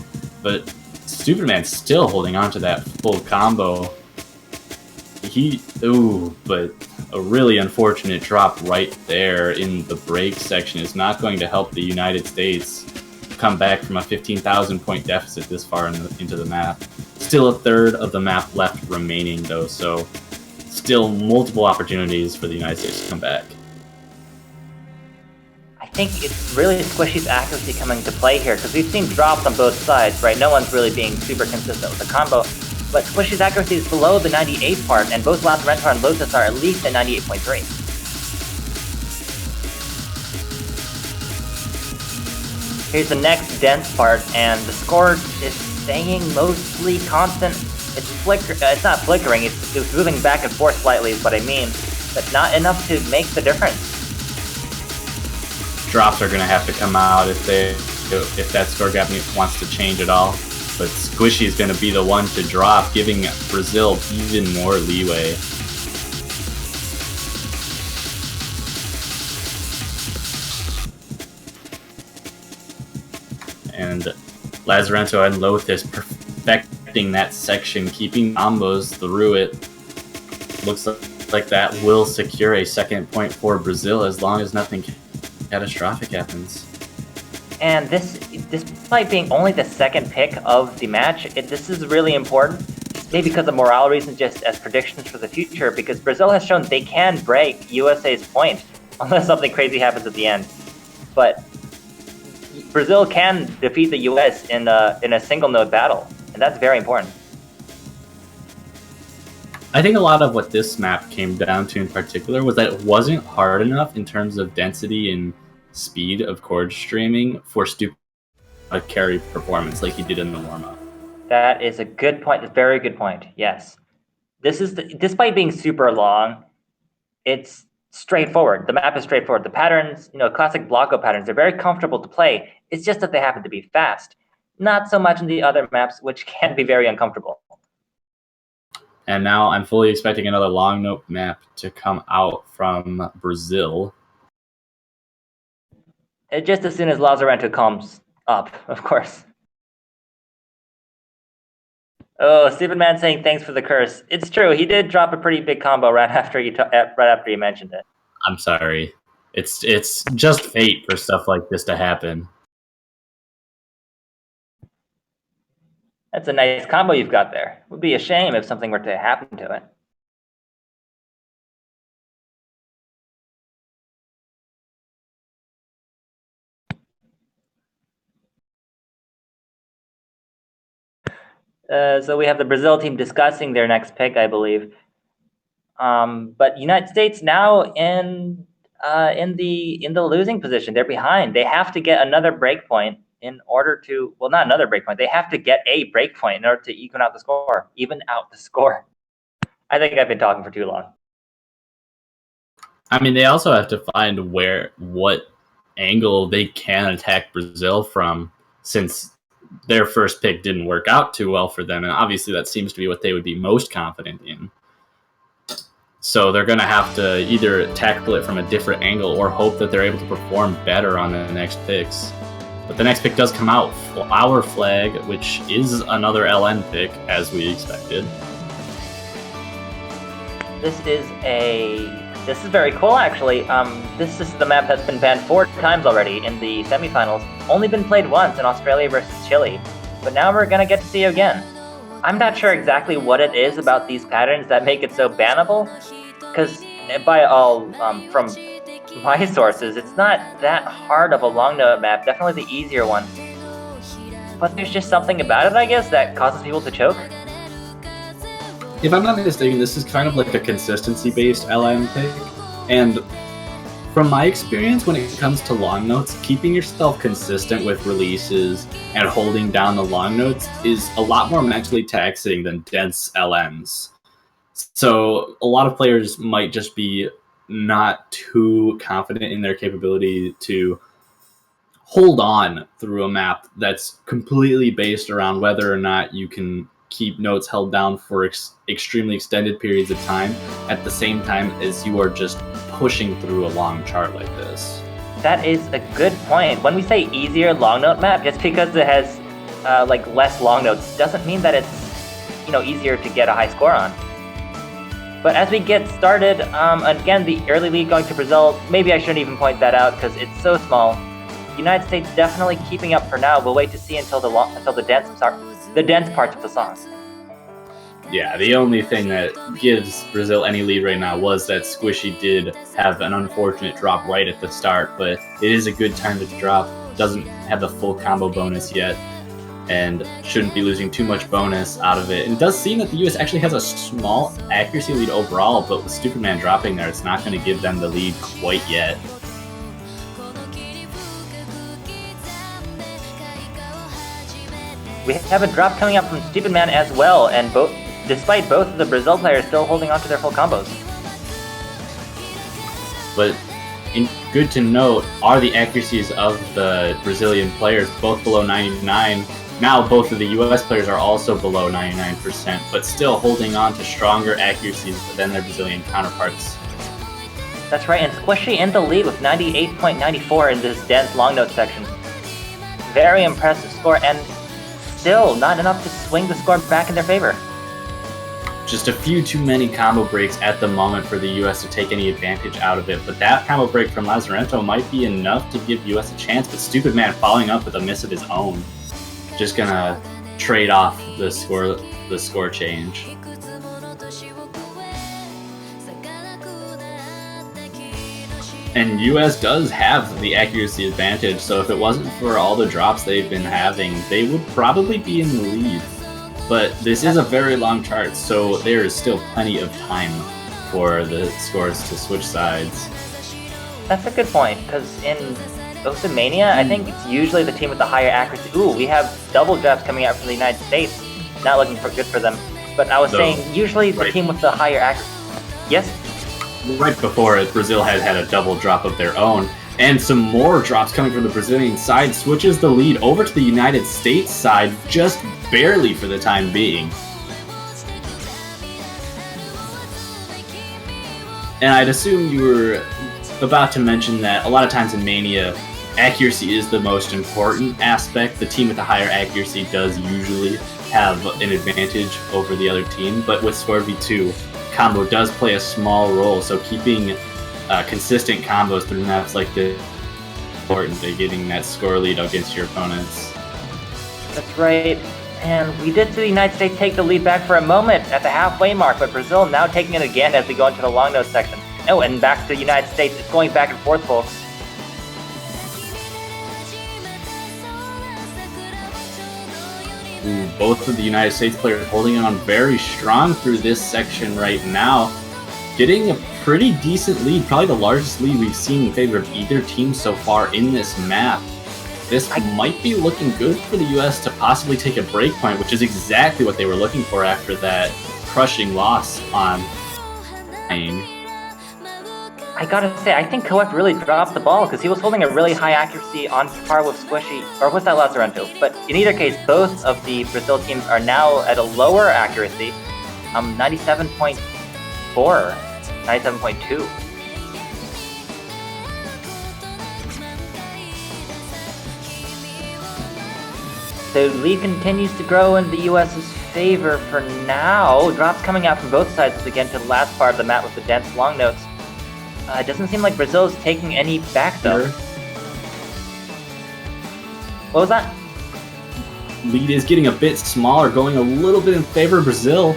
but Stupid Man still holding on to that full combo. But a really unfortunate drop right there in the break section is not going to help the United States come back from a 15,000 point deficit this far into the map. Still a third of the map left remaining though, so still multiple opportunities for the United States to come back. I think it's really Squishy's accuracy coming to play here, because we've seen drops on both sides, right? No one's really being super consistent with the combo. But Squishy's accuracy is below the 98 part, and both Lazaranto and Lotus are at least at 98.3. Here's the next dense part, and the score is staying mostly constant. It's not flickering, it's moving back and forth slightly is what I mean, but not enough to make the difference. Drops are going to have to come out if that score gap wants to change at all. But Squishy is going to be the one to drop, giving Brazil even more leeway. And Lazaranto and Lotus perfecting that section, keeping combos through it. Looks like that will secure a second point for Brazil as long as nothing catastrophic happens. And this, despite being only the second pick of the match, this is really important. Maybe because of morale reasons, just as predictions for the future, because Brazil has shown they can break USA's point, unless something crazy happens at the end. But Brazil can defeat the US in a single node battle, and that's very important. I think a lot of what this map came down to in particular was that it wasn't hard enough in terms of density and speed of chord streaming for Stupid to carry performance like he did in the warm-up. That is a good point, a very good point, yes. This is, despite being super long, it's straightforward. The map is straightforward. The patterns, classic Blocko patterns, they're very comfortable to play. It's just that they happen to be fast. Not so much in the other maps, which can be very uncomfortable. And now I'm fully expecting another long note map to come out from Brazil. Just as soon as Lazaranto comes up, of course. Oh, Stupid Man saying thanks for the curse. It's true, he did drop a pretty big combo right after you mentioned it. I'm sorry. It's just fate for stuff like this to happen. That's a nice combo you've got there. It would be a shame if something were to happen to it. So we have the Brazil team discussing their next pick, I believe. But United States now in the losing position. They're behind. They have to get another breakpoint in order to, well, not another breakpoint. They have to get a breakpoint in order to even out the score. I think I've been talking for too long. I mean, they also have to find what angle they can attack Brazil from, since their first pick didn't work out too well for them, and obviously that seems to be what they would be most confident in. So they're going to have to either tackle it from a different angle or hope that they're able to perform better on the next picks. But the next pick does come out, Flower Flag, which is another LN pick, as we expected. This is very cool, actually. This is the map that's been banned 4 times already in the semifinals. Only been played once in Australia versus Chile, but now we're gonna get to see it again. I'm not sure exactly what it is about these patterns that make it so bannable, because by all, from my sources, it's not that hard of a long note map, definitely the easier one. But there's just something about it, I guess, that causes people to choke. If I'm not mistaken, this is kind of like a consistency-based LM pick, and from my experience when it comes to long notes, keeping yourself consistent with releases and holding down the long notes is a lot more mentally taxing than dense LMs. So a lot of players might just be not too confident in their capability to hold on through a map that's completely based around whether or not you can keep notes held down for extremely extended periods of time at the same time as you are just pushing through a long chart like this. That is a good point. When we say easier long note map, just because it has like less long notes doesn't mean that it's easier to get a high score on. But as we get started, again, the early lead going to Brazil, maybe I shouldn't even point that out because it's so small. United States definitely keeping up for now. We'll wait to see until the dense parts of the song. Yeah, the only thing that gives Brazil any lead right now was that Squishy did have an unfortunate drop right at the start, but it is a good time to drop. Doesn't have the full combo bonus yet, and shouldn't be losing too much bonus out of it. And it does seem that the US actually has a small accuracy lead overall, but with Stupid Man dropping there, it's not going to give them the lead quite yet. We have a drop coming up from Stupid Man as well, and despite both of the Brazil players still holding on to their full combos. But good to note are the accuracies of the Brazilian players, both below 99. Now both of the US players are also below 99%, but still holding on to stronger accuracies than their Brazilian counterparts. That's right, and Squishy in the lead with 98.94 in this dense long note section. Very impressive score, and still not enough to swing the score back in their favor. Just a few too many combo breaks at the moment for the US to take any advantage out of it, but that combo break from Lazarento might be enough to give US a chance, but Stupid Man following up with a miss of his own. Just gonna trade off the score change. And US does have the accuracy advantage, so if it wasn't for all the drops they've been having, they would probably be in the lead. But this is a very long chart, so there is still plenty of time for the scores to switch sides. That's a good point, because in Mania, I think it's usually the team with the higher accuracy. Ooh, we have double drops coming out from the United States. Not looking good for them. But I was saying, usually the team with the higher accuracy. Yes? Right before it, Brazil had a double drop of their own, and some more drops coming from the Brazilian side switches the lead over to the United States side, just barely for the time being. And I'd assume you were about to mention that a lot of times in Mania, accuracy is the most important aspect. The team with the higher accuracy does usually have an advantage over the other team, but with Score V2, combo does play a small role, so keeping consistent combos through maps like this is important to getting that score lead against your opponents. That's right, and we did see the United States take the lead back for a moment at the halfway mark, but Brazil now taking it again as we go into the long note section. Oh, and back to the United States, it's going back and forth, folks. Ooh, both of the United States players holding on very strong through this section right now. Getting a pretty decent lead, probably the largest lead we've seen in favor of either team so far in this map. This might be looking good for the US to possibly take a break point, which is exactly what they were looking for after that crushing loss on Hang. I gotta say, I think Koef really dropped the ball because he was holding a really high accuracy on par with Squishy, or was that Lazarento? But in either case, both of the Brazil teams are now at a lower accuracy, 97.4. 97.2. The lead continues to grow in the US's favor for now. Drops coming out from both sides as we get into the last part of the map with the dense long notes. It doesn't seem like Brazil's taking any back though. What was that? Lead is getting a bit smaller, going a little bit in favor of Brazil.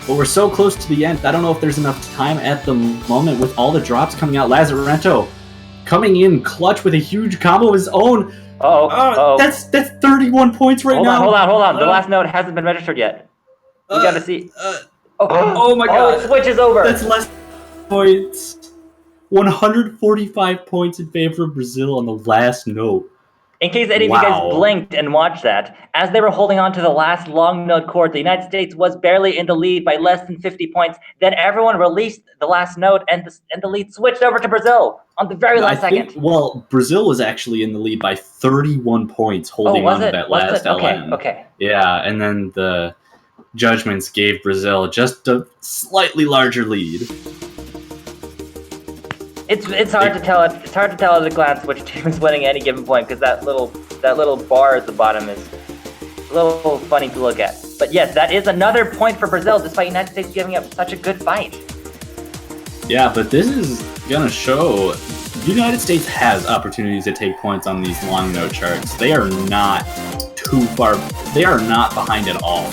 But we're so close to the end. I don't know if there's enough time at the moment with all the drops coming out. Lazarento coming in clutch with a huge combo of his own. That's 31 points right now. Hold on. The last note hasn't been registered yet. We gotta see. Oh my god. It switches over. That's less points. 145 points in favor of Brazil on the last note. In case any of you guys blinked and watched that, as they were holding on to the last long note chord, the United States was barely in the lead by less than 50 points. Then everyone released the last note, and the lead switched over to Brazil on the very last second. Well, Brazil was actually in the lead by 31 points, holding on to that last LN. Okay. Yeah, and then the judgments gave Brazil just a slightly larger lead. It's hard to tell. It's hard to tell at a glance which team is winning at any given point because that little bar at the bottom is a little funny to look at. But yes, that is another point for Brazil, despite United States giving up such a good fight. Yeah, but this is gonna show the United States has opportunities to take points on these long note charts. They are not too far. They are not behind at all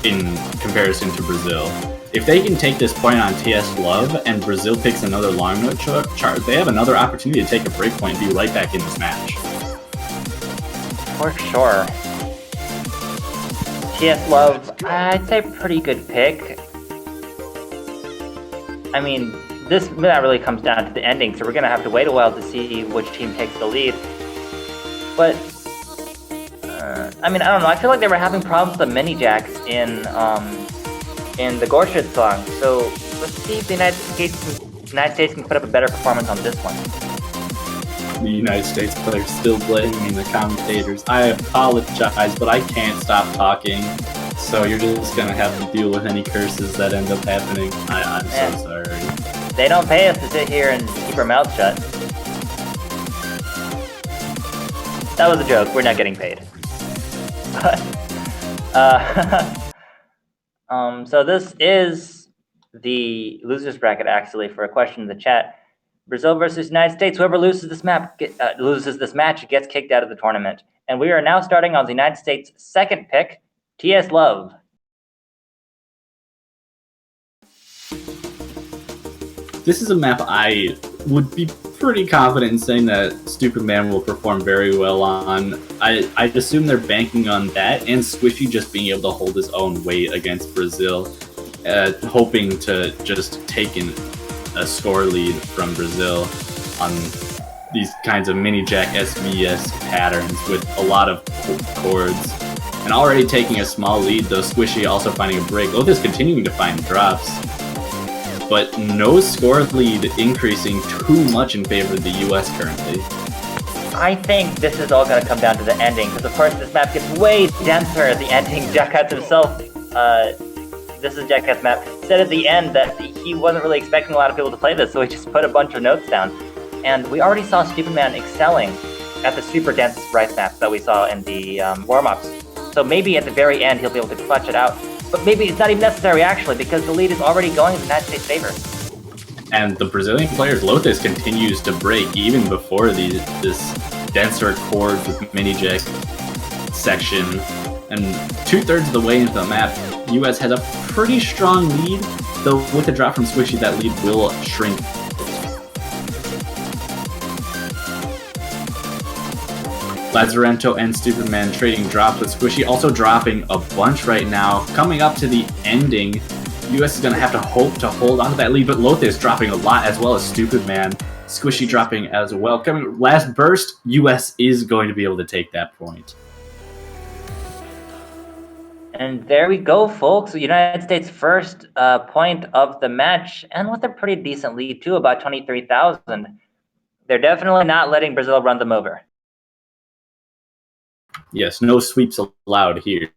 in comparison to Brazil. If they can take this point on TS Love and Brazil picks another long note chart, they have another opportunity to take a break point and be right back in this match. For sure. TS Love, I'd say pretty good pick. I mean, that really comes down to the ending, so we're going to have to wait a while to see which team takes the lead. But, I mean, I don't know. I feel like they were having problems with the mini jacks in the Gorshid song. So let's see if the United States can put up a better performance on this one. The United States players still blaming the commentators. I apologize, but I can't stop talking. So you're just going to have to deal with any curses that end up happening. I'm so sorry. They don't pay us to sit here and keep our mouths shut. That was a joke. We're not getting paid. So this is the losers bracket, actually, for a question in the chat. Brazil versus United States. Whoever loses this match gets kicked out of the tournament. And we are now starting on the United States' second pick, TS Love. This is a map I would be pretty confident in saying that Stupid Man will perform very well on. I'd assume they're banking on that and Squishy just being able to hold his own weight against Brazil, hoping to just take a score lead from Brazil on these kinds of mini jack SV-esque patterns with a lot of chords. And already taking a small lead, though Squishy also finding a break. Loth is continuing to find drops, but no score lead increasing too much in favor of the US currently. I think this is all going to come down to the ending, because of course this map gets way denser at the ending. Jackass himself, this is Jackass map, said at the end that he wasn't really expecting a lot of people to play this, so he just put a bunch of notes down. And we already saw Stupid Man excelling at the super dense rice maps that we saw in the warm-ups. So maybe at the very end he'll be able to clutch it out. But maybe it's not even necessary, actually, because the lead is already going in the United States' favor. And the Brazilian player's Lotus continues to break even before this denser chord with mini jack section. And 2/3 of the way into the map, US has a pretty strong lead, though with a drop from Squishy, that lead will shrink. Lazarento and Stupid Man trading drops with Squishy also dropping a bunch right now. Coming up to the ending, US is going to have to hope to hold on to that lead, but Loth is dropping a lot as well as Stupid Man. Squishy dropping as well. Coming last burst, US is going to be able to take that point. And there we go, folks. The United States' first point of the match, and with a pretty decent lead too, about 23,000. They're definitely not letting Brazil run them over. Yes, no sweeps allowed here.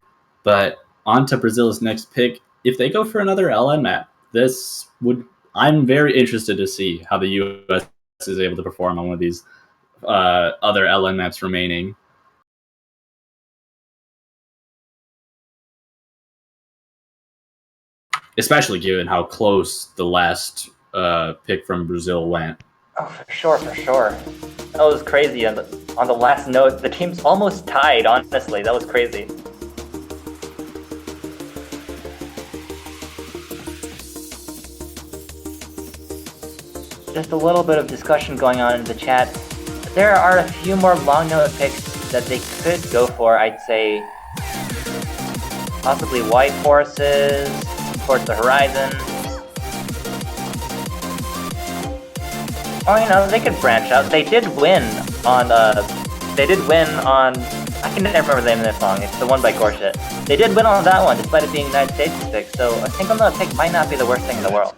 But on to Brazil's next pick. If they go for another LN map, this would I'm very interested to see how the U.S. is able to perform on one of these other LN maps remaining. Especially given how close the last pick from Brazil went. Oh, for sure, for sure. That was crazy. On the last note, the teams almost tied, honestly. That was crazy. Just a little bit of discussion going on in the chat. There are a few more long note picks that they could go for, I'd say. Possibly White Forces, towards the horizon. Or, you know, they could branch out. They did win on, I can never remember the name of this song. It's the one by Gorshit. They did win on that one, despite it being United States pick, so a single note pick might not be the worst thing in the world.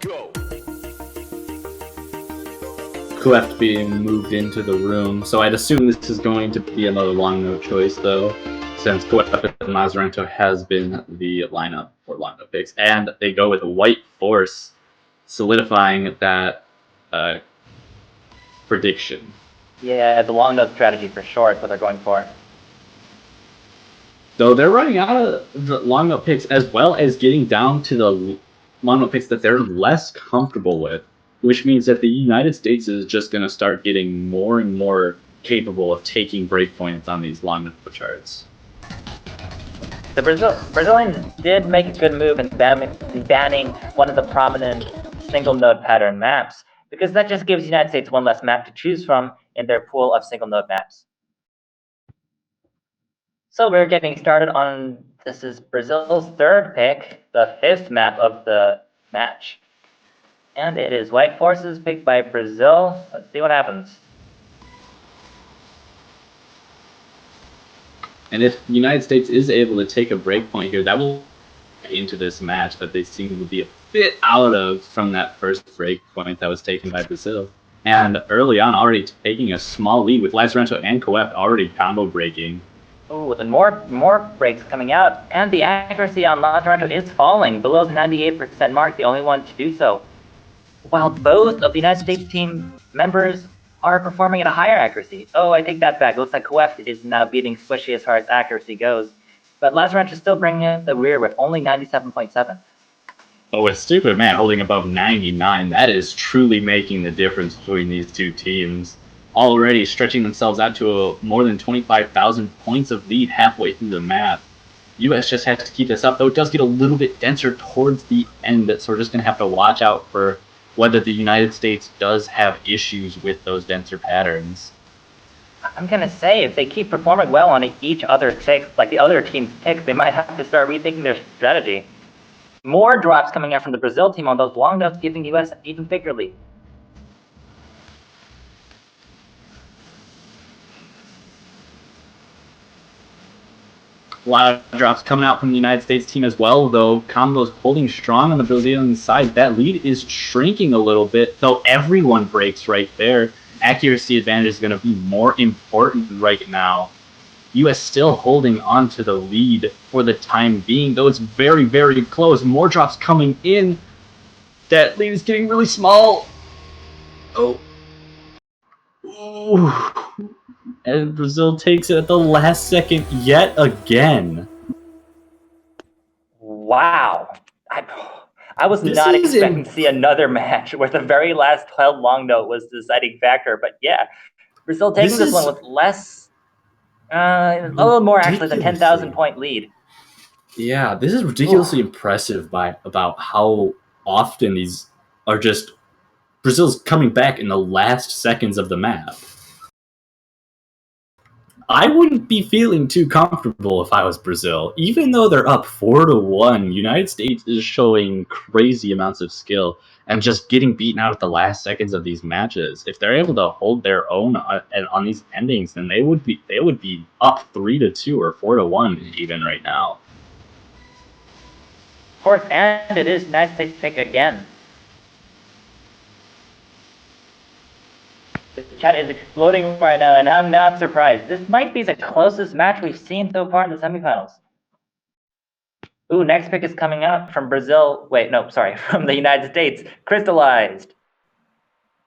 Cleft being moved into the room, so I'd assume this is going to be another long note choice, though, since Cleft and Lazarenko has been the lineup for long note picks, and they go with White Force, solidifying that prediction. Yeah, the long note strategy for sure is what they're going for. Though they're running out of the long note picks, as well as getting down to the long note picks that they're less comfortable with, which means that the United States is just going to start getting more and more capable of taking breakpoints on these long note charts. The Brazilians did make a good move in banning one of the prominent single node pattern maps, because that just gives the United States one less map to choose from in their pool of single node maps. So we're getting started on, this is Brazil's third pick, the fifth map of the match. And it is White Forces picked by Brazil. Let's see what happens. And if the United States is able to take a breakpoint here, that will into this match that they seem to be a bit out of from that first breakpoint that was taken by Brazil. And early on, already taking a small lead with Lazarenko and Coef already combo breaking. Oh, and more breaks coming out, and the accuracy on Lazarenko is falling below the 98% mark, the only one to do so. While both of the United States team members are performing at a higher accuracy. Oh, I take that back. It looks like Coef is now beating Squishy as far as accuracy goes. But Lazarenko is still bringing in the rear with only 97.7. Oh, a stupid man holding above 99, that is truly making the difference between these two teams. Already stretching themselves out to more than 25,000 points of lead halfway through the map. US just has to keep this up, though it does get a little bit denser towards the end, so we're just going to have to watch out for whether the United States does have issues with those denser patterns. I'm going to say, if they keep performing well on each other's picks, like the other team's picks, they might have to start rethinking their strategy. More drops coming out from the Brazil team on those long notes, giving the US even bigger lead. A lot of drops coming out from the United States team as well, though combos holding strong on the Brazilian side. That lead is shrinking a little bit, though everyone breaks right there. Accuracy advantage is going to be more important right now. US still holding on to the lead for the time being, though it's very, very close. More drops coming in. That lead is getting really small. Oh. Ooh. And Brazil takes it at the last second yet again. Wow. I was not expecting to see another match where the very last held long note was the deciding factor, but yeah, Brazil taking this one with less, a little more actually than 10,000 point lead. Yeah, this is ridiculously impressive about how often these are just Brazil's coming back in the last seconds of the map. I wouldn't be feeling too comfortable if I was Brazil. Even though they're up 4-1, United States is showing crazy amounts of skill and just getting beaten out at the last seconds of these matches. If they're able to hold their own on these endings, then they would be up 3-2 or 4-1 even right now. Of course, and it is United States pick again. The chat is exploding right now, and I'm not surprised. This might be the closest match we've seen so far in the semifinals. Ooh, next pick is coming up from Brazil. Wait, no, sorry, from the United States. Crystallized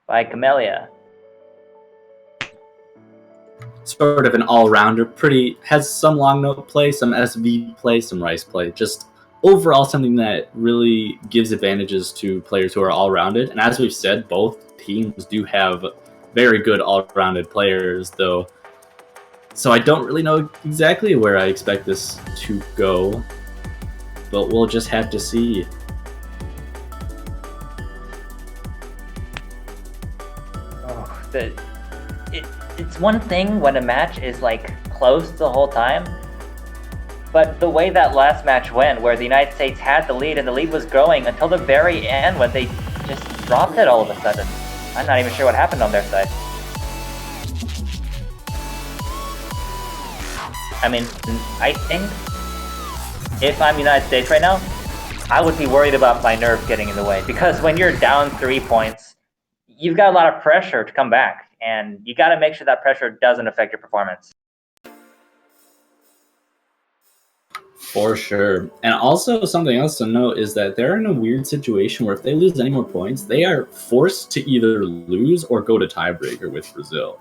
by Camellia. Sort of an all-rounder, has some long note play, some SV play, some rice play, just overall something that really gives advantages to players who are all-rounded. And as we've said, both teams do have very good all-rounded players, though. So I don't really know exactly where I expect this to go, but we'll just have to see. Oh, it's one thing when a match is like close the whole time, but the way that last match went, where the United States had the lead and the lead was growing until the very end when they just dropped it all of a sudden. I'm not even sure what happened on their side. I mean, I think if I'm United States right now, I would be worried about my nerve getting in the way, because when you're down 3 points, you've got a lot of pressure to come back, and you got to make sure that pressure doesn't affect your performance. For sure. And also something else to note is that they're in a weird situation where if they lose any more points, they are forced to either lose or go to tiebreaker with Brazil,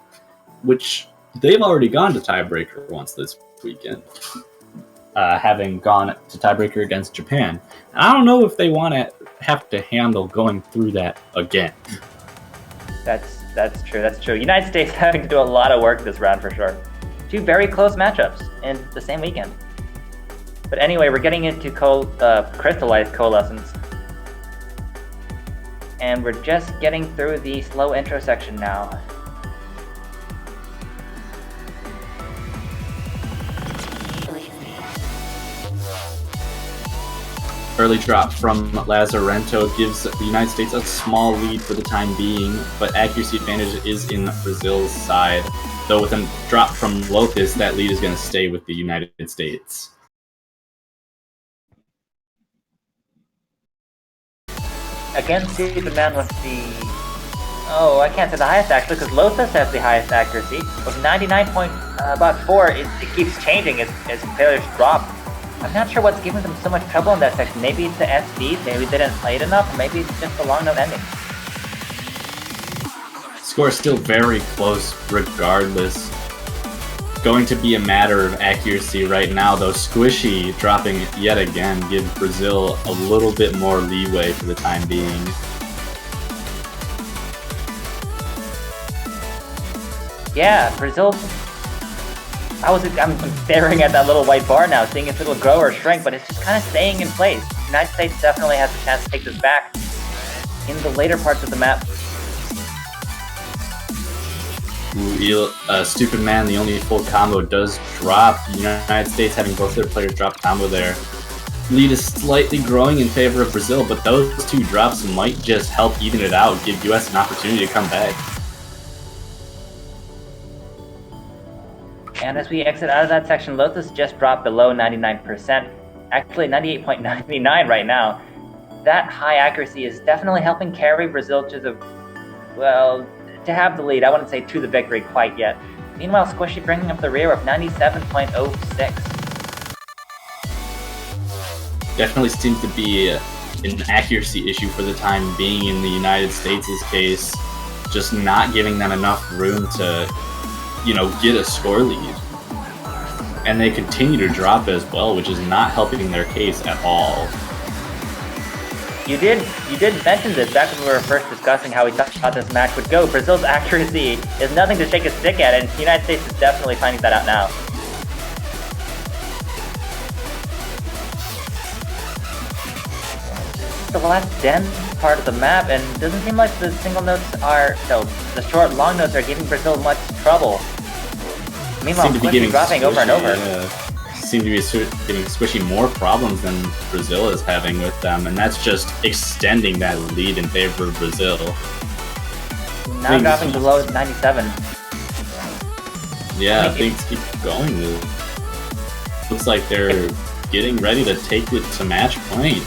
which they've already gone to tiebreaker once this weekend, having gone to tiebreaker against Japan. And I don't know if they want to have to handle going through that again. That's true. That's true. United States having to do a lot of work this round for sure. Two very close matchups in the same weekend. But anyway, we're getting into crystallized coalescence. And we're just getting through the slow intro section now. Early drop from Lazarento gives the United States a small lead for the time being, but accuracy advantage is in Brazil's side. Though with a drop from Lopez, that lead is going to stay with the United States. Against Superman with the... Oh, I can't say the highest actually, because Lotus has the highest accuracy. With 99.4, it keeps changing as failures drop. I'm not sure what's giving them so much trouble in that section. Maybe it's the SVs, maybe they didn't play it enough, or maybe it's just the long note ending. Score is still very close regardless. Going to be a matter of accuracy right now, though Squishy dropping yet again gives Brazil a little bit more leeway for the time being. Yeah, Brazil... I'm staring at that little white bar now, seeing if it'll grow or shrink, but it's just kind of staying in place. The United States definitely has a chance to take this back in the later parts of the map. Stupid Man, the only full combo, does drop. The United States having both their players drop combo there. Lead is slightly growing in favor of Brazil, but those two drops might just help even it out, give US an opportunity to come back. And as we exit out of that section, Lotus just dropped below 99%, actually 98.99 right now. That high accuracy is definitely helping carry Brazil to the, well, to have the lead. I wouldn't say to the victory quite yet. Meanwhile, Squishy bringing up the rear with 97.06. Definitely seems to be an accuracy issue for the time being in the United States' case, just not giving them enough room to, get a score lead. And they continue to drop as well, which is not helping their case at all. You did mention this back when we were first discussing how we thought this match would go. Brazil's accuracy is nothing to shake a stick at, and the United States is definitely finding that out now. The last dense part of the map, and it doesn't seem like the single notes are, the short long notes are giving Brazil much trouble. Meanwhile, Squishy dropping over and over. Seem to be giving Squishy more problems than Brazil is having with them, and that's just extending that lead in favor of Brazil. Now dropping below 97. Yeah, things keep going. Looks like they're getting ready to take it to match point.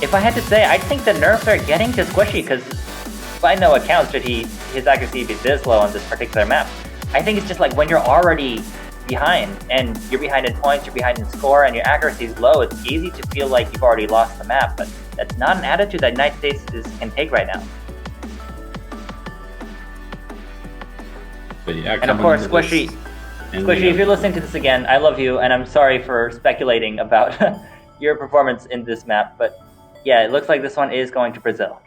If I had to say, I think the nerfs are getting to Squishy, because by no account should his accuracy be this low on this particular map. I think it's just like when you're already behind, and you're behind in points, you're behind in score, and your accuracy is low, it's easy to feel like you've already lost the map, but that's not an attitude that United States can take right now. But yeah, and of course, Squishy, if you're listening to this again, I love you, and I'm sorry for speculating about your performance in this map, but yeah, it looks like this one is going to Brazil.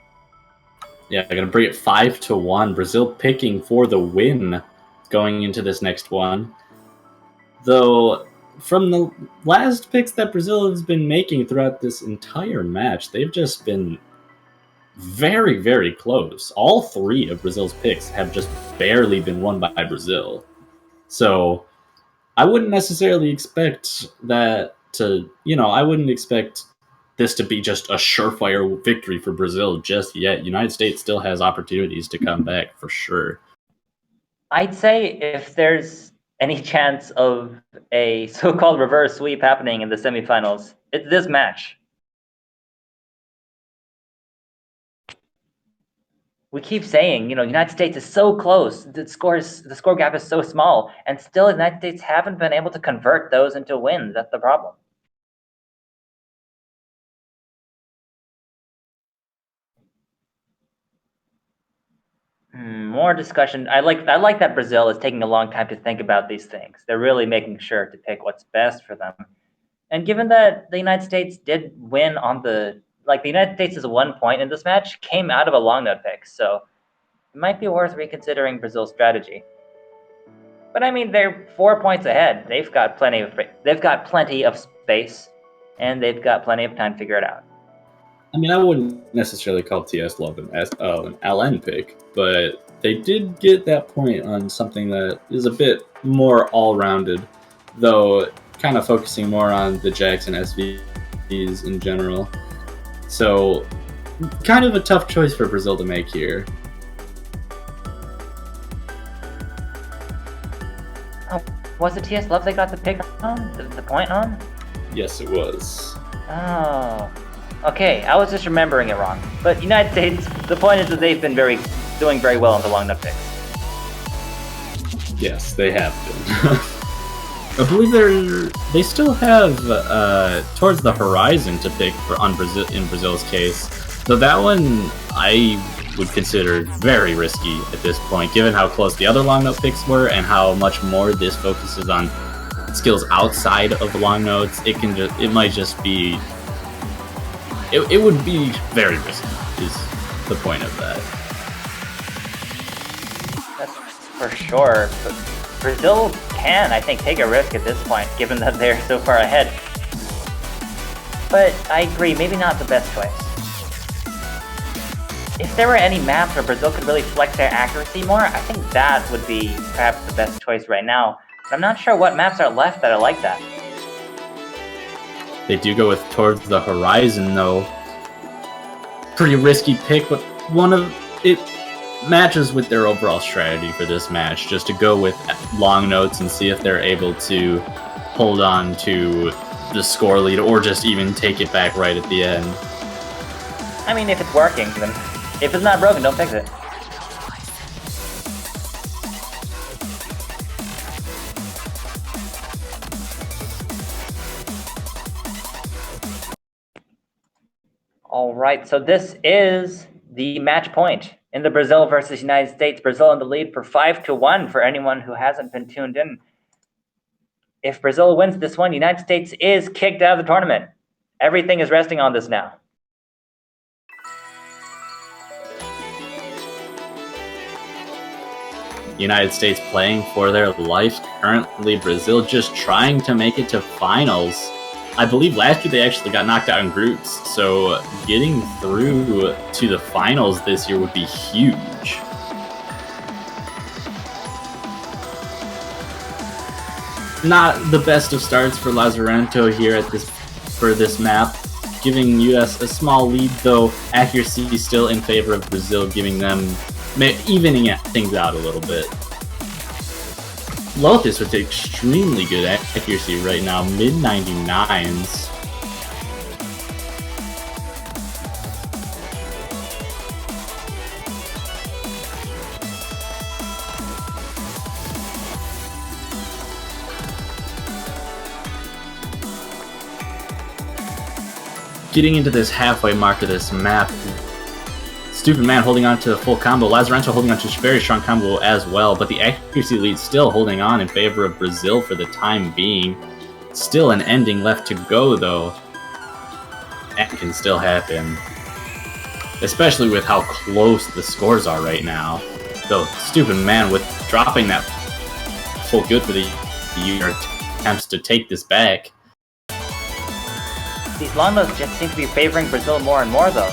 Yeah, they're going to bring it 5-1. Brazil picking for the win going into this next one. Though, from the last picks that Brazil has been making throughout this entire match, they've just been very, very close. All 3 of Brazil's picks have just barely been won by Brazil. So, I wouldn't necessarily expect that to, I wouldn't expect this to be just a surefire victory for Brazil just yet. United States still has opportunities to come back for sure. I'd say if there's any chance of a so-called reverse sweep happening in the semifinals, it's this match. We keep saying, United States is so close. The score gap is so small, and still the United States haven't been able to convert those into wins. That's the problem. More discussion. I like that Brazil is taking a long time to think about these things. They're really making sure to pick what's best for them. And given that the United States did win on the United States' 1 point in this match came out of a long note pick, so it might be worth reconsidering Brazil's strategy. But I mean, they're 4 points ahead. They've got plenty of space, and they've got plenty of time to figure it out. I mean, I wouldn't necessarily call TS Love an LN pick, but they did get that point on something that is a bit more all-rounded, though kind of focusing more on the Jax and SVs in general. So, kind of a tough choice for Brazil to make here. Oh, was it TS Love they got the pick on? The point on? Yes, it was. Oh. Okay, I was just remembering it wrong. But United States, the point is that they've been doing very well on the long nut picks. Yes, they have been. I believe they still have Towards the Horizon to pick in Brazil's case. So that one I would consider very risky at this point, given how close the other long note picks were and how much more this focuses on skills outside of the long notes. It might just be. It would be very risky, is the point of that. That's for sure. But Brazil can, I think, take a risk at this point, given that they're so far ahead. But I agree, maybe not the best choice. If there were any maps where Brazil could really flex their accuracy more, I think that would be perhaps the best choice right now. But I'm not sure what maps are left that are like that. They do go with Towards the Horizon, though. Pretty risky pick, but it matches with their overall strategy for this match, just to go with long notes and see if they're able to hold on to the score lead or just even take it back right at the end. I mean, if it's working, then if it's not broken, don't fix it. Alright, so this is the match point in the Brazil versus United States. Brazil in the lead for 5-1 for anyone who hasn't been tuned in. If Brazil wins this one, United States is kicked out of the tournament. Everything is resting on this now. United States playing for their life currently. Brazil just trying to make it to finals. I believe last year they actually got knocked out in groups, so getting through to the finals this year would be huge. Not the best of starts for Lazarento here for this map, giving US a small lead, though accuracy still in favor of Brazil, giving them evening things out a little bit. Lotus with extremely good accuracy right now, mid-99s. getting into this halfway mark of this map. Stupid Man holding on to a full combo. Lazarenko holding on to a very strong combo as well, but the accuracy lead still holding on in favor of Brazil for the time being. Still an ending left to go, though. That can still happen. Especially with how close the scores are right now. Though, Stupid Man with dropping that full good for the EU attempts to take this back. These longbows just seem to be favoring Brazil more and more, though.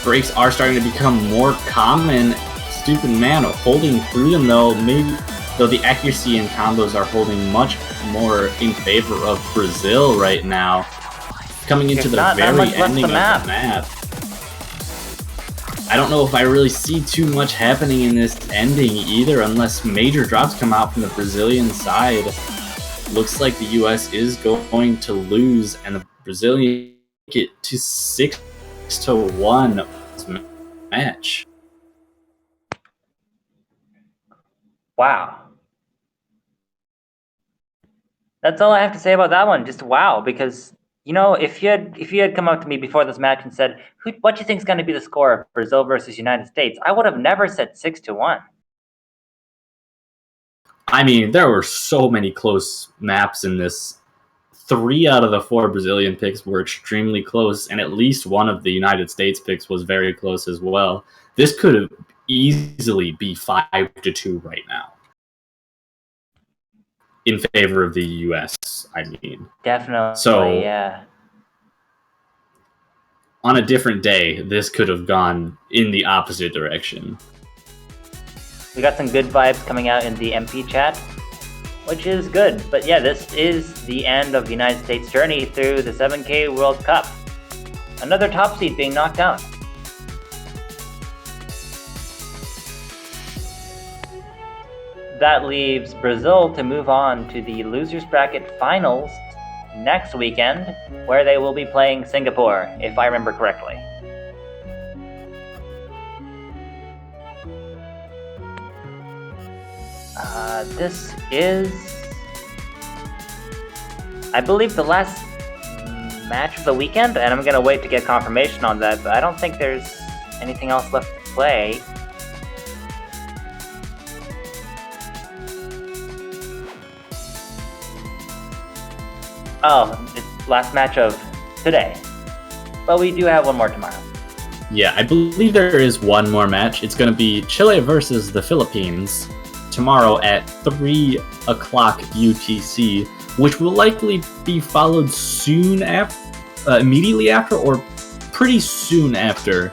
Breaks are starting to become more common. Stupid Man holding through them, though. Maybe though the accuracy and combos are holding much more in favor of Brazil right now. Coming into the very ending of the map. I don't know if I really see too much happening in this ending either, unless major drops come out from the Brazilian side. Looks like the US is going to lose, and the Brazilians get to 6-1 match. Wow. That's all I have to say about that one. Just wow, because you know, if you had come up to me before this match and said, "What do you think is going to be the score of Brazil versus United States?" I would have never said 6-1. I mean, there were so many close maps in this. 3 out of the 4 Brazilian picks were extremely close, and at least one of the United States picks was very close as well. This could easily be 5-2 right now. In favor of the US, I mean. Definitely, so, yeah. On a different day, this could have gone in the opposite direction. We got some good vibes coming out in the MP chat, which is good. But yeah, this is the end of the United States' journey through the 7K World Cup. Another top seed being knocked out. That leaves Brazil to move on to the losers bracket finals next weekend, where they will be playing Singapore, if I remember correctly. This is, I believe, the last match of the weekend, and I'm gonna wait to get confirmation on that, but I don't think there's anything else left to play. Oh, it's last match of today. But we do have one more tomorrow. Yeah, I believe there is one more match. It's going to be Chile versus the Philippines tomorrow at 3 o'clock UTC, which will likely be followed soon after, immediately after, or pretty soon after,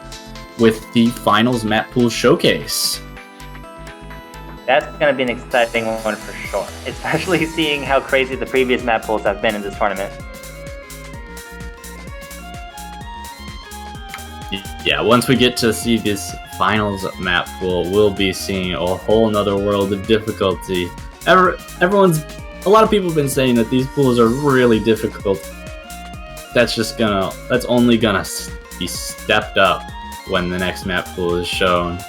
with the finals map pool showcase. That's going to be an exciting one for sure, especially seeing how crazy the previous map pools have been in this tournament. Yeah, once we get to see this finals map pool, we'll be seeing a whole nother world of difficulty. A lot of people have been saying that these pools are really difficult. That's only gonna be stepped up when the next map pool is shown.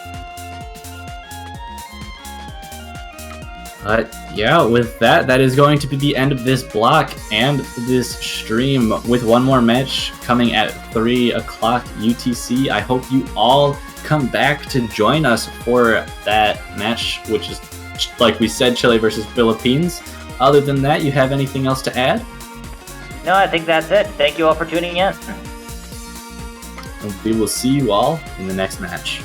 But yeah, with that is going to be the end of this block and this stream, with one more match coming at 3 o'clock UTC. I hope you all come back to join us for that match, which is, like we said, Chile versus Philippines. Other than that, you have anything else to add? No, I think that's it. Thank you all for tuning in. We will see you all in the next match.